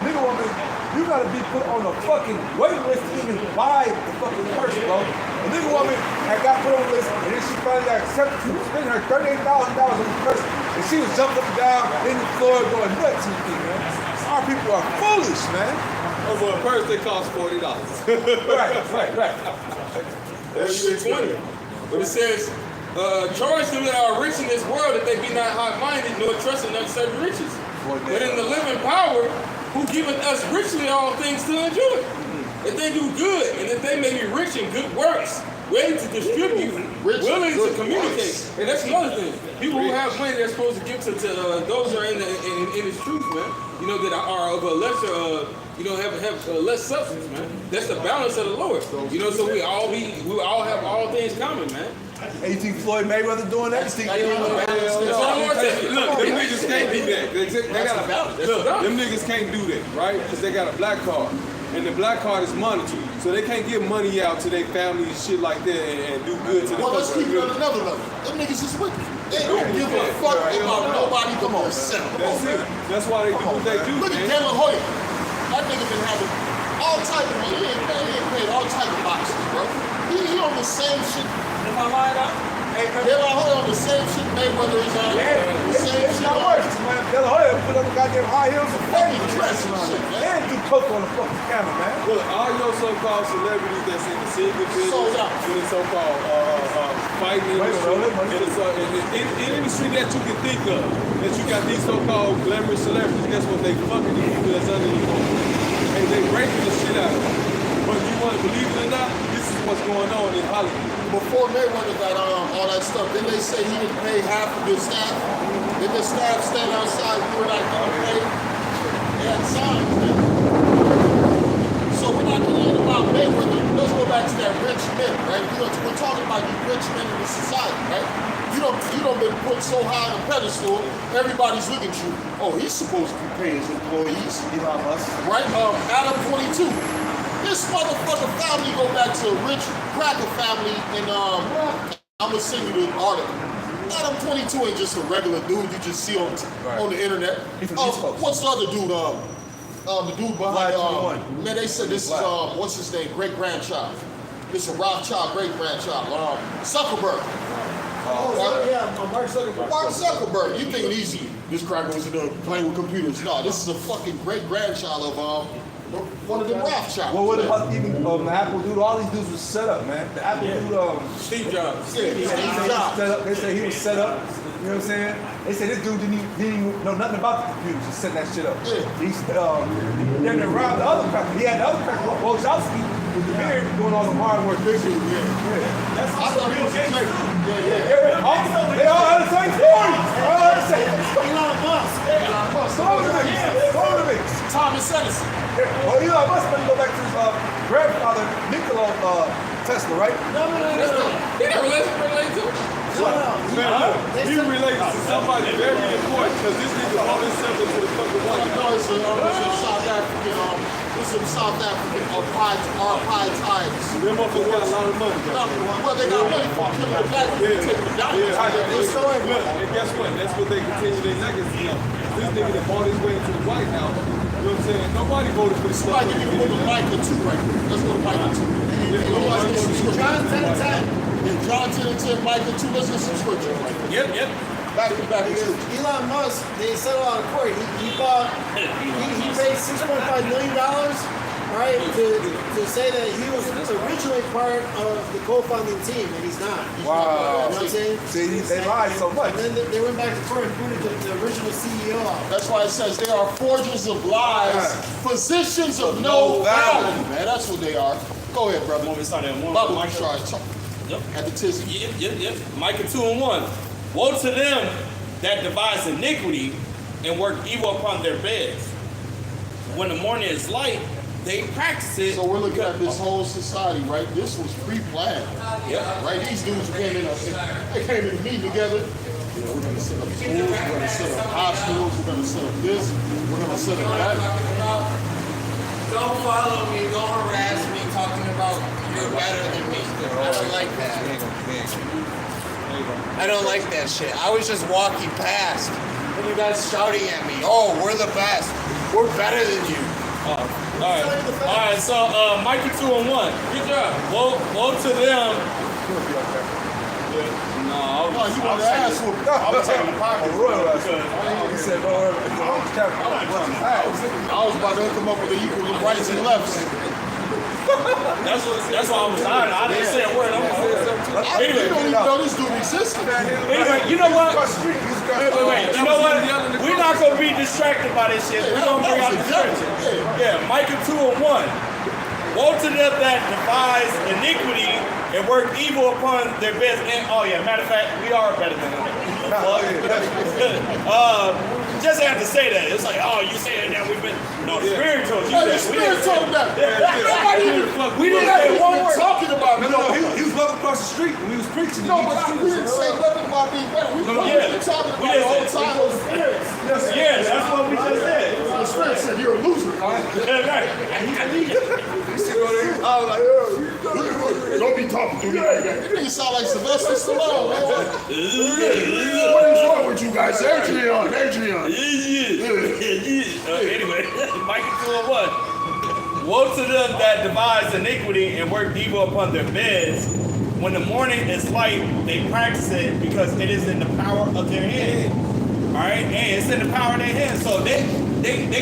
Nigga woman, you gotta be put on a fucking wait list to even buy the fucking purse, bro. The nigga woman had got put on the list, and then she finally got accepted to spend her $38,000 on the purse, and she was jumping up and down in the floor going nuts and shit, man. Our people are foolish, man. Over a purse that costs $40. Right. That's 20. But it says, charge them that are rich in this world that they be not high-minded nor trust in uncertain riches. But in the living power, who giveth us richly all things to enjoy. That they do good, and that they may be rich in good works, ready to distribute, willing to communicate. And that's another thing. People who have money, they're supposed to give to those who are in his truth, man. You know, that are of a lesser, have less substance, man. That's the balance of the Lord. You know, so we all have all things common, man. Hey, you think Floyd Mayweather doing that? You think Look, them niggas can't do that. They got a balance. Look, them niggas can't do that, right? Because they got a black card. And the black card is monetary. So they can't give money out to their family and shit like that and do good to the Well, let's keep it on another level. Them niggas is wicked. They don't give a fuck about nobody but themselves. That's it. That's why they do what they do, Look at man. De La Hoya. That nigga been having all type of money. He ain't paid all type of boxes, bro. He on the same shit. Am I lying out? De La Hoya on the same shit Mayweather is on. The same it's shit not on. worse, man. De La Hoya put on the goddamn high heels and Fucking fame dress and shit, man. and do coke on the fucking camera, man. Look, all your so-called celebrities that's in the secret business, Sold out. in the so-called fighting industry, in any industry that you can think of, that you got these so-called glamorous celebrities, guess what? They fucking the people that's under you. And they breaking the shit out of them. But you want to believe it or not, this is what's going on in Hollywood. Before Mayweather got all that stuff, didn't they say he didn't pay half of his staff? Did the staff stand outside and were not gonna pay? They had signs, man. So we're not talking about Mayweather. Let's go back to that rich men, right? We're talking about you rich men in the society, right? You don't been put so high on a pedestal, everybody's looking at you. Oh, he's supposed to be paying his employees. Elon Musk. Right? Adam 22. This motherfucker family go back to a rich cracker family, and I'm gonna send you the article. Adam 22 ain't just a regular dude you just see on the internet. What's the other dude? The dude behind man, they said this is what's his name? Great grandchild. This is a Rothschild great grandchild. Zuckerberg. Mark Zuckerberg. Mark Zuckerberg. You think it's easy? This cracker was in there playing with computers. No, this is a fucking great grandchild of one of them Rothschilds. Well, what about even the Apple dude? All these dudes was set up, man. The Apple dude, Steve Jobs. Steve Jobs. they said he was set up. You know what I'm saying? They said this dude didn't even know nothing about the computers. Just setting that shit up. Yeah. He's then around the other cracker. He had the other cracker, Wojcicki, with the beard doing all the hard work. That's I thought he was a fake. They all had the same story. All had the same. Elon Musk. Thomas Edison. Well, Elon Musk better go back to his grandfather, Nikola Tesla, right? No. He never related to him. Man, look, he relates to somebody very important because this nigga brought himself into the fucking White House. No, it's a South African, it's some South African apartheid. Them motherfuckers got a lot of money. Well, they got money for killing the black people, taking the down. Look, and guess what? That's what they continue their legacy on. This nigga that bought his way into the White House, know what I'm saying? Nobody voted for the stuff. Somebody give me the Micah 2 right there. Let's go to Micah 2. John 10:10. Yeah, John 10 and 10, Micah 2. Let's get some scripture right there. Yep. Back to back. Elon Musk, they settled out of court. He paid $6.5 million, right, to say that he was originally part of the co-founding team, and he's not. Wow. You know what I'm saying? See, they lied so much. And then they went back to court and booted the original CEO out. That's why it says they are forgers of lies, physicians of no value, man. That's what they are. Go ahead, brother. Want me to start at 1? Bible try. Yep. At the tizzy. Yep. Micah 2 and 1. Woe to them that devise iniquity and work evil upon their beds. When the morning is light, they practice it. So we're looking at this whole society, right? This was pre-planned. Yep. Right? These dudes came in a meeting together. You know, we're gonna set up schools, we're gonna set up hospitals, we're gonna set up this, we're gonna set up that. Don't follow me, don't harass me, talking about you're better than me. I don't like that. I don't like that shit. I was just walking past and you guys shouting at me, oh, we're the best. We're better than you. Alright, so Micah 2 and 1. Good job. Woe to them. No, you want to ask what? I was taking the pocket. He said, Lord, I was about to hook them up with the equal rights and lefts. That's why I was hiding. I didn't say a word. I'm gonna say something. Anyway, you don't even know this dude existed. Anyway, you know what? Wait. You know what? We're not gonna be distracted by this shit. We're gonna bring out the scripture. Yeah, Micah 2 and 1. Woe to them that devise iniquity and work evil upon their beds. And matter of fact, we are better than them. Just have to say that. It's like, oh, you saying that we've been. No, the Spirit told you that. The Spirit told him that. We didn't say one word. Talking about it. No, he was walking across the street when he was preaching. No, but we didn't say nothing about being better. We were talking about the whole time. Yeah, that's what we just said. The Spirit said you're a loser. Right. I was like, don't be talking to me like that. You sound like Sylvester Stallone, man. What is wrong with you guys? Adrian. Anyway, Micah 2 and 1. Woe to them that devise iniquity and work evil upon their beds. When the morning is light, they practice it because it is in the power of their hand. Alright? And it's in the power of their hand. So they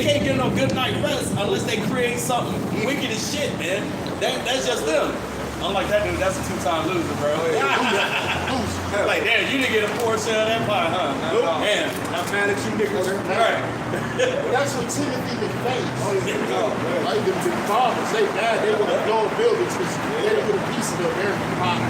can't get no good night rest unless they create something wicked as shit, man. That's just them. Unlike that dude, that's a 2-time loser, bro. Like, damn, you didn't get a portion of that pie, huh? Man, I'm mad at you niggas. right. That's what Timothy McVeigh. Right? The farmers, they mad. They want to blow buildings because they didn't get a piece of their American pie.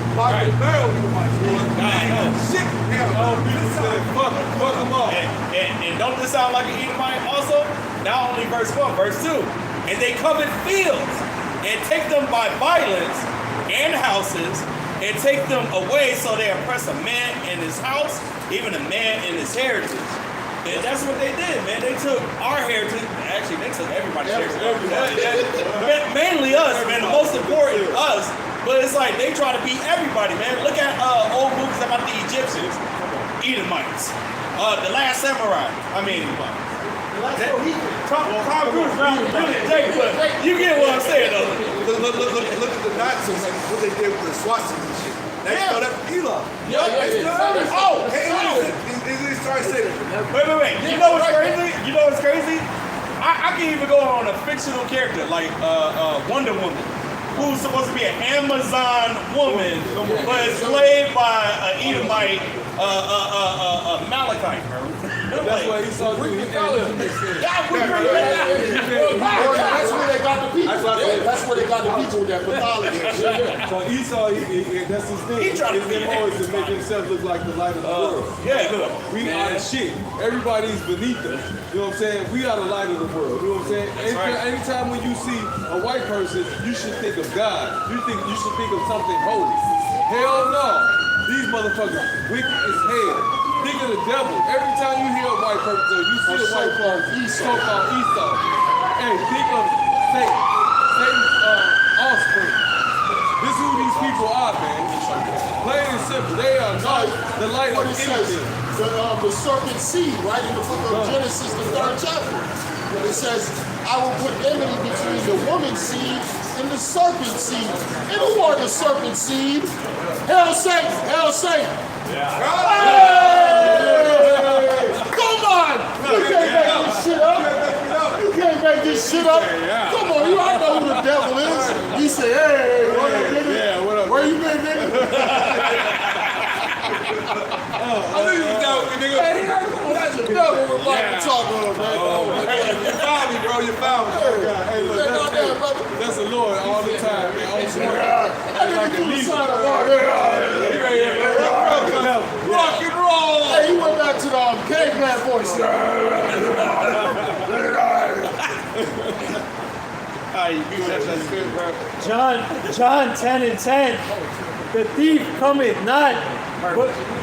Fuck them all. And don't this sound like an Edomite also? Not only verse 1, verse 2. And they come in fields and take them by violence and houses and take them away, so they oppress a man in his house, even a man in his heritage. And that's what they did, man. They took our heritage. Actually, they took everybody's heritage. Mainly us, man. The most important, us. But it's like they try to beat everybody, man. Look at old movies about the Egyptians, Edomites, The Last Samurai. I mean, Tom Cruise around the brilliant Jake, but you get what I'm saying, though. Look at the Nazis, what they did with the swastikas and shit. They stole that from Elon. He's trying to say that. Wait. You know what's crazy? I can even go on a fictional character like Wonder Woman, who's supposed to be an Amazon woman, but enslaved by an Edomite, Malachite. That's why he saw you. That's where they got the people. That's where they got the people with that pathology. So Esau, that's his thing. He tried to his be MO is to make himself look like the light of the world. We are the shit. Everybody's beneath us. You know what I'm saying? We are the light of the world. You know what I'm saying? Anytime when you see a white person, you should think of God. You should think of something holy. Hell no. These motherfuckers wicked as hell. Think of the devil. Every time you hear a white person, you see a white person, so-called Esau. Hey, think of Satan. Satan's offspring. This is who these people are, man. Plain and simple. They are not the light of anything. The serpent seed, right in the book of Genesis, the 3rd chapter. It says, I will put enmity between the woman's seed and the serpent seed. And who are the serpent seed? Hell Satan, Hell Satan. Yeah. Hey! Come on! You can't make this shit up. You can't make this shit up. Come on, you I know who the devil is. He said, hey, what up, nigga? Yeah, what up? Where you been, nigga? I knew you was down with me, nigga. Hey, that's the devil we're about to talk about, man. Hey, you found me, bro. You found me. Hey, look, that's the Lord all the time, man. On swear. Like a leader. Rock and roll. Hey, he went back to the caveman voice. John 10:10. The thief cometh not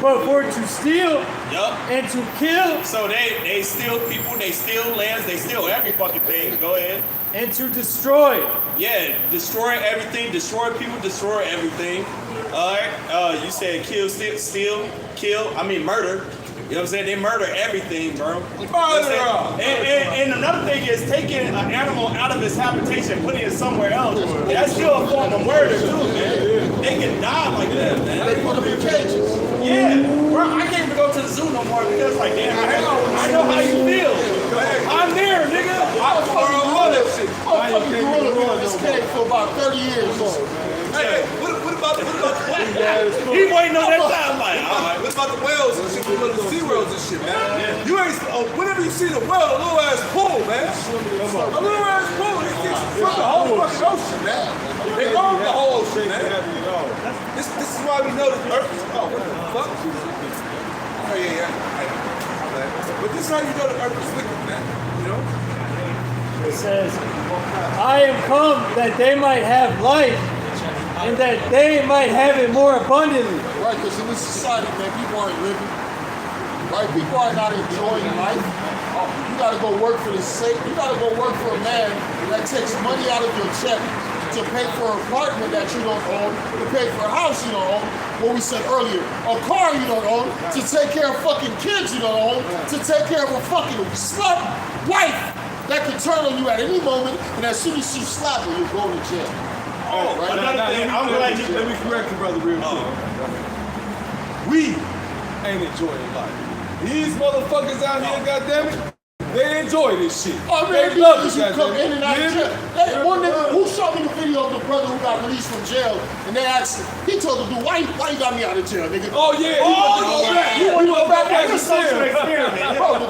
but for to steal and to kill. So they steal people, they steal lands, they steal every fucking thing. Go ahead. And to destroy. Yeah, destroy everything, destroy people, destroy everything. Alright, you said kill, steal, kill, murder. You know what I'm saying? They murder everything, bro. And another thing is taking an animal out of its habitation, putting it somewhere else. That's still a form of murder too, man. They can die like that, man. They put them in cages. Yeah, bro, I can't even go to the zoo no more because like, damn, I know how you feel. I'm there, nigga. I fucking gorilla been in this cage for about 30 years. Hey, what about the He waiting on that time, like, all right. What about the whales and shit? What about the sea whales and shit, man? You ain't, whenever you see the whale, a little ass pool, man. A little ass pool, they get from the whole fucking ocean, man. They own the whole ocean, man. This is why we know the earth is, what the fuck? Oh, yeah. But this is how you know the earth is wicked, man. You know? It says, I am come that they might have life and that they might have it more abundantly. Right, because in this society, man, people aren't living. Right? People are not enjoying life. You gotta go work for the sake. You gotta go work for a man that takes money out of your check to pay for an apartment that you don't own, to pay for a house you don't own, what we said earlier, a car you don't own, to take care of fucking kids you don't own, to take care of a fucking slut wife that can turn on you at any moment, and as soon as you slap her, you're going to jail. Oh, right? another thing, I'm glad you... Let me correct you, brother, real quick. We ain't enjoying life. These motherfuckers out here, goddammit, they enjoy this shit. Oh, man, they love it, you come in and out of jail. Hey, one nigga who showed me the video of the brother who got released from jail, and they asked him, he told the dude, why you got me out of jail, nigga? Oh, yeah. You want to go back there? Bro, the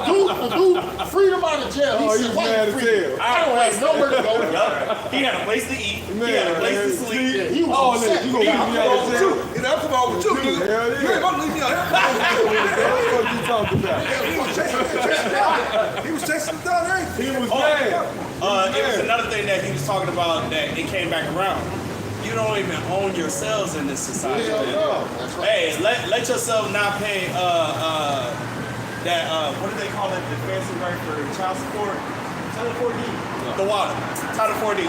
dude freed him out of jail. He said, why you free? I don't have nowhere to go. He had a place to eat. He had a place to sleep. Yeah, he was upset. You gonna leave me out of jail? You know, come on with you, nigga. You ain't gonna leave me out here. What you talking about? He was chasing him down there. He was mad. It was another thing that he was talking about that it came back around. You don't even own yourselves in this society. Hey, let yourself not pay that what do they call it? The fancy word for child support? Title 4D. The water. Title 4D.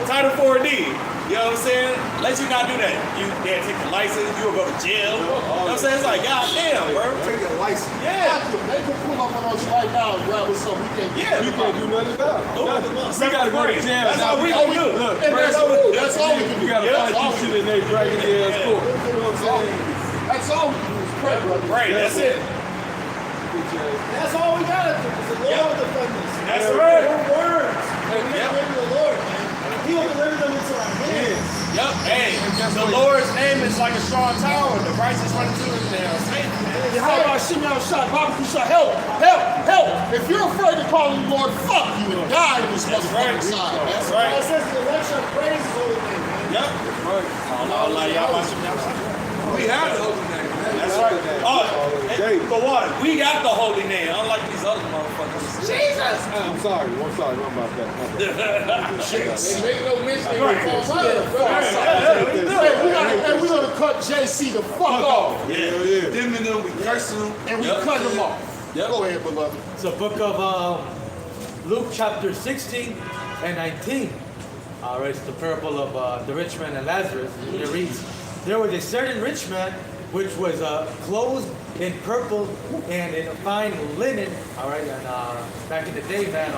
Title 4D. You know what I'm saying? Let you not do that. They'll take the license, you'll go to jail. You know what I'm saying? It's like, goddamn, bro. Take your license. Yeah. They can pull up on us right now and grab us something we can't Yeah. You can't do nothing about it. We gotta go to jail. That's all we gonna do. Look, That's all we can do. you gotta fight this shit in they dragging their ass court. You know what I'm saying? That's all we can do is pray, brother. Right, that's it. That's all we gotta do, because the Lord will defend us. That's right. Your words. And we give the Lord, man. He will deliver them into our hands. Yep. Hey, the Lord's name is like a strong tower. The righteous run into it and they are safe. How about Shimon shot, barbecue shot, help, help, help. If you're afraid to call on the Lord, fuck you and die in this motherfucking side, man. That's right. It says the election of praise is holy name, man. Yep. We have the holy name, man. That's right. For what? We got the holy name, unlike these other motherfuckers. Jesus! I'm sorry about that. Make no mention we're gonna cut JC the fuck off. Yeah. Them and them, we cursing them. And we cut him off. Go ahead, beloved. It's the book of Luke chapter 16 and 19. It's the parable of the rich man and Lazarus. And it reads, there was a certain rich man which was clothed in purple and in fine linen. All right, and back in the day, man,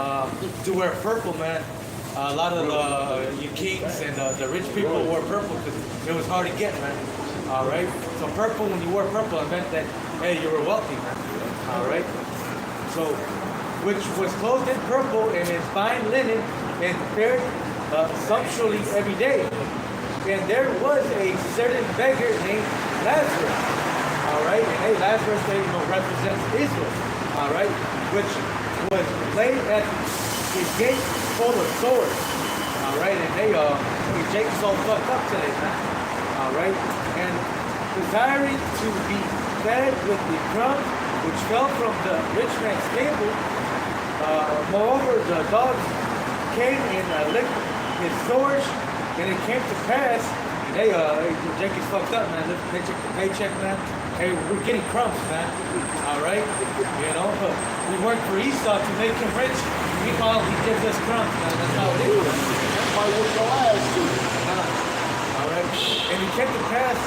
to wear purple, man, a lot of the kings and the rich people wore purple because it was hard to get, man. All right, so purple, when you wore purple, it meant that, hey, you were wealthy, man. All right, so which was clothed in purple and in fine linen and fared sumptuously every day. And there was a certain beggar named Lazarus. All right, and hey, Lazarus, represents Israel. All right, which was laid at his gate full of swords. All right, and hey, Jacob's all fucked up today, man. All right, and desiring to be fed with the crumbs which fell from the rich man's table. Moreover, the dogs came and licked his sores, and it came to pass. Hey, Jacob's fucked up, man. Living paycheck to paycheck, man. Hey, we're getting crumbs, man. All right, you know, we work for Esau to make him rich. Meanwhile, he gives us crumbs, man. That's how it is. That's why we're your ass too. All right, and it came to pass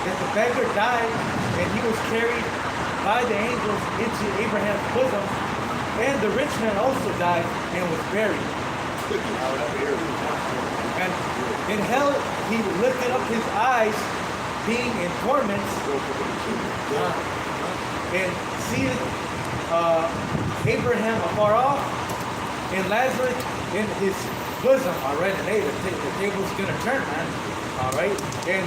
that the beggar died, and he was carried by the angels into Abraham's bosom, and the rich man also died and was buried. And in hell he lifted up his eyes, being in torments, and seated Abraham afar off, and Lazarus in his bosom. All right, and hey, the table's gonna turn, man. All right, and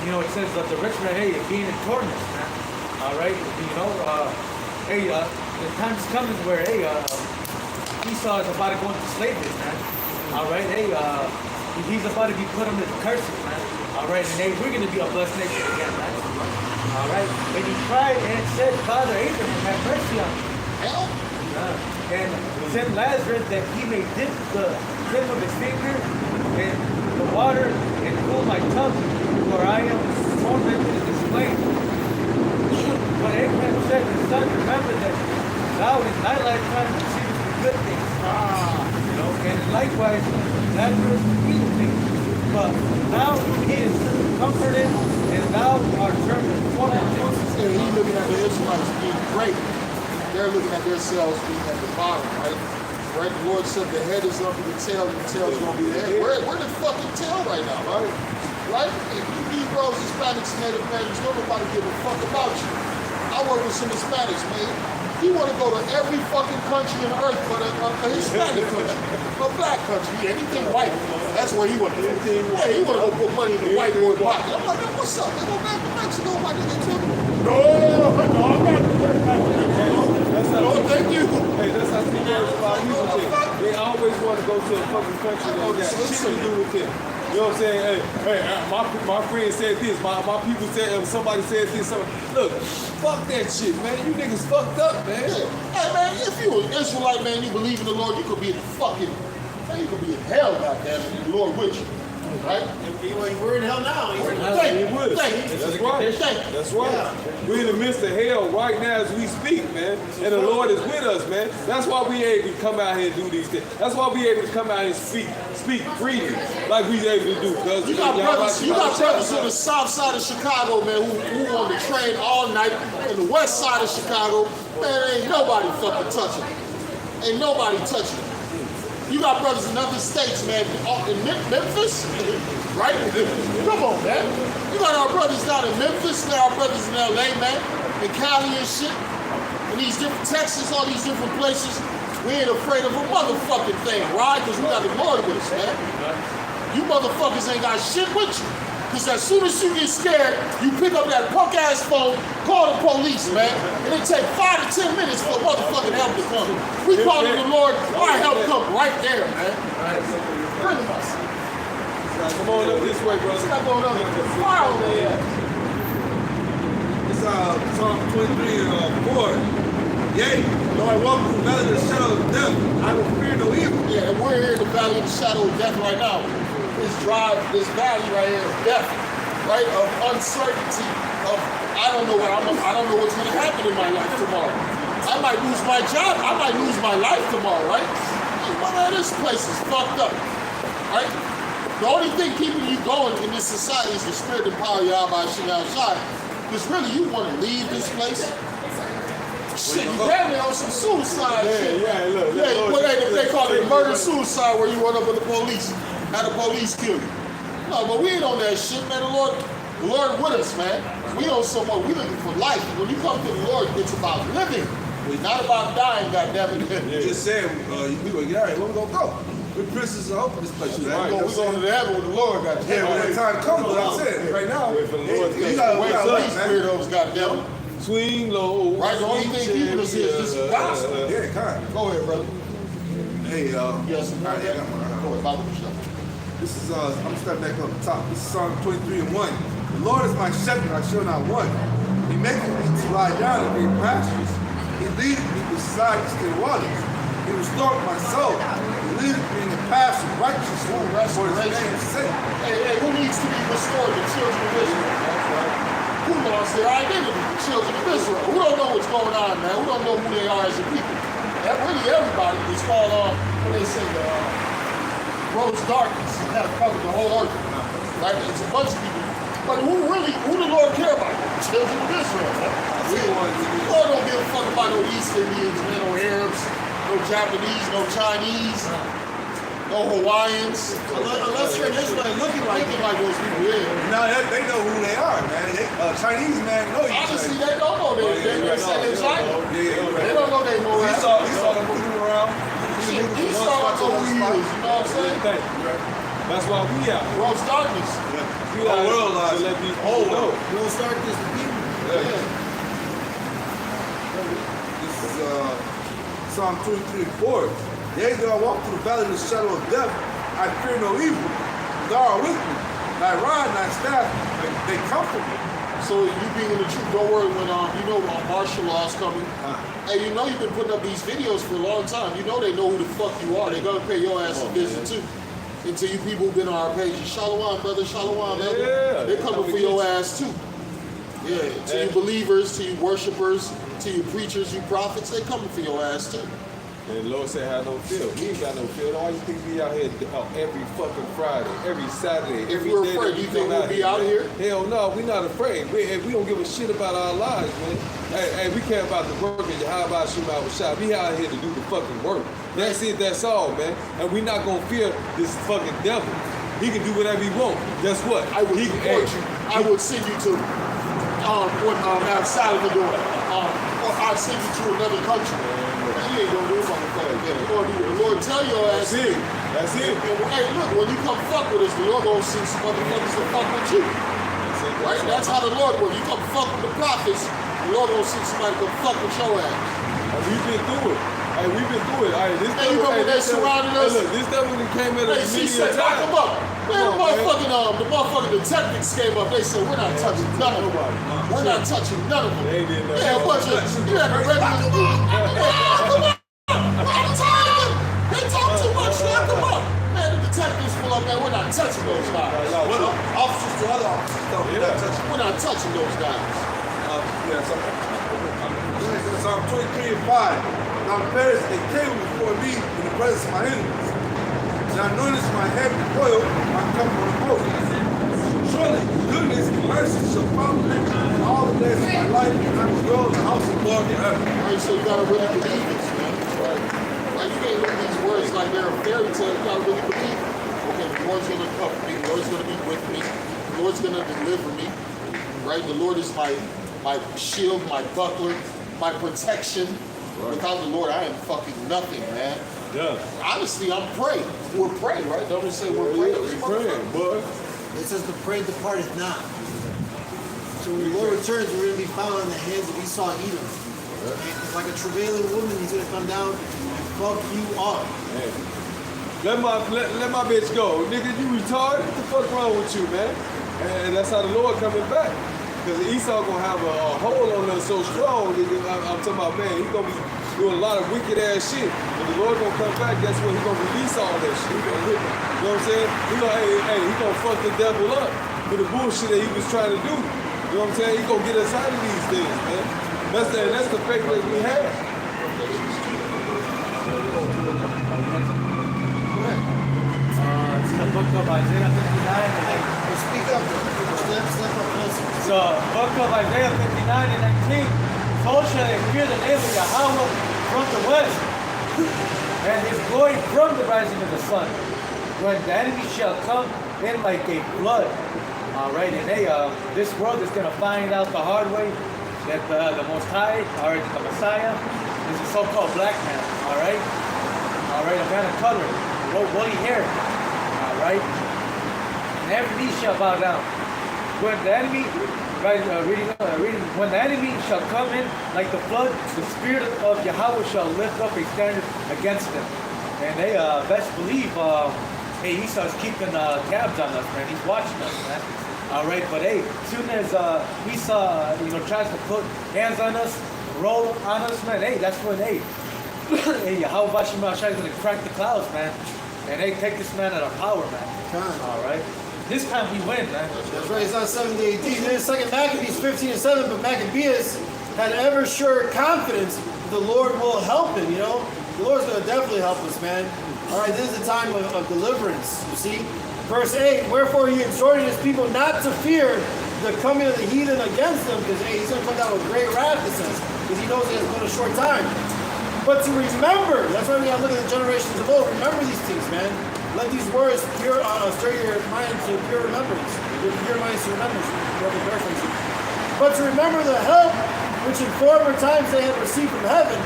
you know, it says that the rich man, hey, being in torments, man. All right, you know, hey, the time's coming where, hey, Esau is about to go into slavery, man. All right, hey, he's about to be put under the curses, man. All right, and hey, we're going to be a blessed nation again, man. All right, and he cried and said, Father Abraham, have mercy on me. Hell? And send Lazarus that he may dip the tip of his finger in the water and cool my tongue, for I am tormented in this flame. But Abraham said, his son, remember that thou in thy lifetime receivest the good things. You know, and likewise, Lazarus evil things. But now he is comforted, and thou art tormented. And he's looking at the Israelites being great. They're looking at themselves being at the bottom, right? Right? The Lord said the head is up to the tail, and the tail is going to be the head. We're the fucking tail right now, right? Right? If you Negroes, Hispanics, Native Americans, nobody give a fuck about you. I work with some Hispanics, man. He want to go to every fucking country on earth but a Hispanic country, a black country, anything white. That's where he want to go. Yeah, he want to go put money in the white boy pocket. I'm like, what's up? They go back to Mexico, my nigga, too. No, I'm not. No, thank you. Hey, that's how people think. They always want to go to a fucking country that got shit to do with them. You know what I'm saying? Hey, my friend said this. My people said, somebody said this. Look, fuck that shit, man. You niggas fucked up, man. Yeah. Hey, man, if you an Israelite, man, you believe in the Lord, you could be in fucking, man, you could be in hell, goddammit, the Lord with you. Right? We're in hell now. Thank you. That's right. That's right. Yeah. We're in the midst of hell right now as we speak, man. And the Lord is with us, man. That's why we able to come out here and do these things. That's why we able to come out here and speak freely like we able to do. You got brothers on the south side of Chicago, man, who on the train all night, and the west side of Chicago, man, ain't nobody fucking touching. Ain't nobody touching. You got brothers in other states, man, in Memphis, right? Come on, man. You got our brothers down in Memphis, got our brothers in LA, man, in Cali and shit, in these different Texas, all these different places. We ain't afraid of a motherfucking thing, right? Because we got the Lord with us, man. You motherfuckers ain't got shit with you. Because as soon as you get scared, you pick up that punk-ass phone, call the police, man. And it take 5 to 10 minutes for motherfucking help to come. We call on the Lord, our help come right there, man. Bring us. Come on up this way, brother. Stop going up fire over there. It's Psalm 23 and 4. Yea, though I walk through the valley of the shadow of death, I will fear no evil. Yeah, and we're here in the valley of the shadow of death right now. This valley right here of death, right? Of uncertainty, of I don't know what's gonna happen in my life tomorrow. I might lose my job, I might lose my life tomorrorow, right? Hey, man, this place is fucked up, right? The only thing keeping you going in this society is the spirit and power of Yahweh Shem outside. Because really, you want to leave this place. Shit, you damn near on some suicide shit. Yeah, look. What they call it murder-suicide, where you run up with the police, have the police kill you. No, but we ain't on that shit, man. The Lord with us, man. We on so much. We looking for life. When you come to the Lord, it's about living. It's not about dying, goddammit. You just said we gonna get out of here. Where we gonna go? We're prisoners of hope in this place. Right. We're going to the heaven with the Lord, goddammit. Yeah, when that time comes, what I'm saying right now, wait for the Lord to you gotta wait for up, these man. weirdos, goddammit. Swing low. Right, the only thing keeping us here is this gospel. Yeah, kind. Go ahead, brother. Hey, Yes, all right, I got one. Go ahead, Bible show. This is, I'm stepping back up top. This is Psalm 23:1. The Lord is my shepherd, I shall not want. He maketh me to lie down in green pastures. He leadeth me beside the still waters. He restoreth my soul. He leadeth me in the paths of righteousness for his name's sake. Hey, who needs to be restored? The children of Israel. Who lost their identity? The children of Israel. Who don't know what's going on, man? Who don't know who they are as a people? Really, everybody is called, what they say, gross darkness. It kind of covered the whole earth. Right? It's a bunch of people. But who the Lord care about? The children of Israel. The Lord don't give a fuck about no East Indians, man, no Arabs, no Japanese, no Chinese, no Hawaiians. Unless you're an Israelite looking like those people, yeah. No, they know who they are, man. Chinese, man, know each other. Honestly, they don't know they said in China. Yeah, They don't know they know that. He saw them moving around. He saw what we use, you know what I'm saying? That's why we out. Gross darkness. We The out world to let these people know. We'll start this to people. Yeah. This is Psalm 23:4. Yea, though I walk through the valley of the shadow of death, I fear no evil. Thou art with me. Thy rod and thy staff, they comfort me. So you being in the truth, don't worry when you know martial law's coming. Hey, you know you've been putting up these videos for a long time. You know they know who the fuck you are. They're gonna pay your ass a visit too. And to you people who've been on our page, Shalom, brother, Shalom, elder. Yeah, They're coming for your ass too. Yeah, to you believers, to you worshipers, to you preachers, you prophets, they coming for your ass too. And the Lord said, have no fear. We ain't got no fear. Why you think we out here every fucking Friday, every Saturday, If every we're day afraid, that you we think come we'll be out here? Hell no, we not afraid. We don't give a shit about our lives, man. Hey, we care about the work and how about shoot our shop. We out here to do the fucking work. That's it, that's all, man. And we not gonna fear this fucking devil. He can do whatever he want. Guess what? I would support you. I would send you to El Salvador. Or I'd send you to another country. You ain't gonna do motherfucker. You gonna do what the Lord tell your ass. That's it. Hey, look, when you come fuck with us, the Lord gonna send some motherfuckers to fuck with you. Right? That's how the Lord works. You come fuck with the prophets, the Lord gonna send somebody to fuck with your ass. And we've been through it. Hey, we've been through it. Hey, you remember they surrounded us? Look, this devil came at us She many a said, knock time. him up. Man, the motherfucking detectives came up. They said, we're not touching none of them. We're not touching none of them. They didn't know. Yeah, a bunch of, you had the regular. I'm tired of them. They talk too much. Knock them up. Man, the detectives pull up, man, we're not touching those guys. Officers to other officers, We're not touching those guys. Psalm 23:5. Now bears a table before me in the presence of my enemies. And I anointed my head with oil, my cup runneth over. Surely goodness and mercy shall follow me all the days of my life, and I will dwell in the house of the Lord forever. Right, so you gotta really believe this, man. Right? Like you can't look at these words like they're a fairy tale. You gotta really believe it. Okay, the Lord's gonna cover me. The Lord's gonna be with me. The Lord's gonna deliver me. Right? The Lord is my shield, my buckler, my protection. Right. Without the Lord, I am fucking nothing, man. Yeah. Honestly, I'm praying. We're praying, right? Don't we say we're praying? We're praying, boy. It says the prey departeth not. So when the Lord returns, we're going to be found in the hands of Esau Edom. It's like a travailing woman, he's going to come down and fuck you up. Hey. Let my bitch go. Nigga, you retarded? What the fuck wrong with you, man? And that's how the Lord coming back. Because Esau gonna have a hold on us so strong, nigga. I'm talking about, man, he's gonna be doing a lot of wicked ass shit. When the Lord gonna come back, guess what? He's gonna release all that shit. He gonna hit him. You know what I'm saying? He gonna, he gonna fuck the devil up for the bullshit that he was trying to do. You know what I'm saying? He gonna get us out of these things, man. That's the faith that we have. It's in the book of Isaiah 59 and 19. Speak up. Step up closer. So, book of Isaiah 59 and 19. So shall they fear the name of Yahweh from the west, and his glory from the rising of the sun. When the enemy shall come in like a flood. All right, and this world is going to find out the hard way that the Most High, or the Messiah, is a so-called black man. All right, a man of color, woolly hair. All right, and every knee shall bow down. When the enemy, when the enemy shall come in like the flood, the spirit of Yahweh shall lift up a standard against them. And they best believe, hey, Esau's keeping tabs on us, man. He's watching us, man. All right, but hey, as soon as Esau, tries to put hands on us, roll on us, man, hey, that's when, hey, Yahweh Bashim Shai is going to crack the clouds, man. And hey, take this man out of power, man. All right. This time we win, man. That's right, it's not 70 AD. Then 2 Maccabees 15 and 7, but Maccabeus had ever sure confidence that the Lord will help him, The Lord's going to definitely help us, man. All right, this is the time of deliverance, you see. Verse 8, wherefore he exhorted his people not to fear the coming of the heathen against them, because he's going to come down with great wrath, it says, because he knows he has but a short time. But to remember, that's why we got to look at the generations of old. Remember these things, man. Let these words stir your mind to pure remembrance. Your minds to remembrance. But to remember the help which in former times they had received from heaven,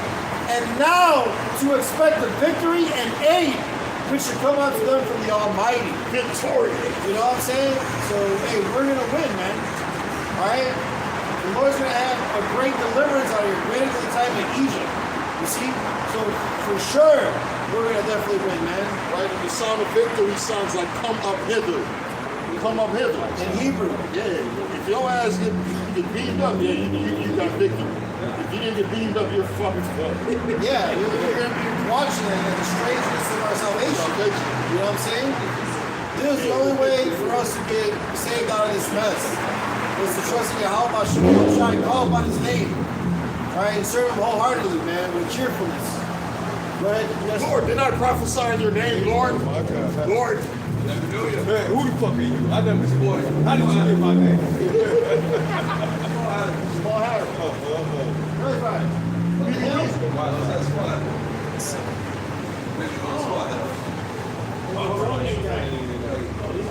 and now to expect the victory and aid which should come unto them from the Almighty. Victorious. You know what I'm saying? So, hey, we're going to win, man. All right? The Lord's going to have a great deliverance out here, greater than the time in Egypt. You see? So, for sure, we're going to definitely win, man. Right? And the sound of victory sounds like come up hither. Come up hither. In Hebrew. Yeah. If your ass get beamed up, yeah, you got victory. If you didn't get beamed up, you're fucking fucked. Yeah, you're watching it and the strangeness of our salvation. You know what I'm saying? This is the only way for us to get saved out of this mess. Is to trust in Yahweh Shem, try and call upon his name. Alright, and serve him wholeheartedly, man, with cheerfulness. Go ahead. Yes. Lord, didn't I prophesy in your name, Lord? Lord. Man, who the fuck are you? I never supported you. How did you get my name? Small Harry. Very fine.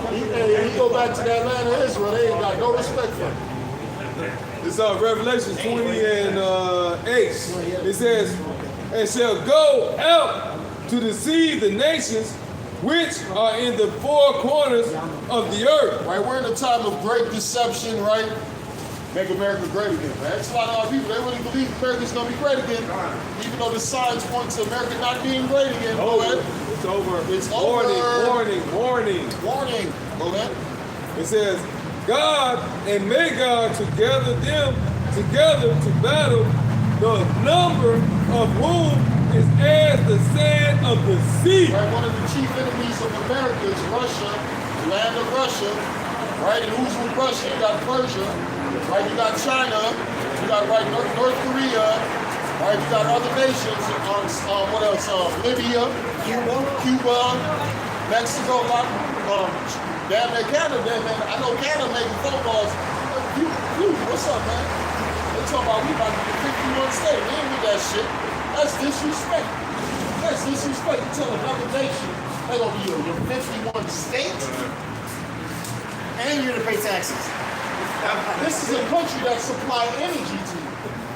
He go back to that land of Israel, they ain't got no respect for him. It's Revelation 20 and 8. It says, and shall go out to deceive the nations which are in the four corners of the earth. Right, we're in a time of great deception, right? Make America great again, man. That's a lot of our people. They really believe America's gonna be great again, even though the signs point to America not being great again. Go ahead. It's over. It's warning, over. warning. Warning. Go ahead. It says, God and may God to gather them together to battle, the number of whom is as the sand of the sea. Right, one of the chief enemies of America is Russia, the land of Russia. Right, and who's with Russia? You got Persia. Right, you got China. You got North Korea. Right, you got other nations. What else? Libya, Cuba, Mexico. Damn, Canada, man. I know Canada making phone calls. What's up, man? They talking about we about to get 51 states. We ain't with that shit. That's disrespect. That's disrespect. You tell another nation they're gonna be your 51 states, And you're going to pay taxes. This is a country that supply energy to you,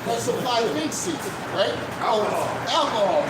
that supply big seats, right? Alcohol.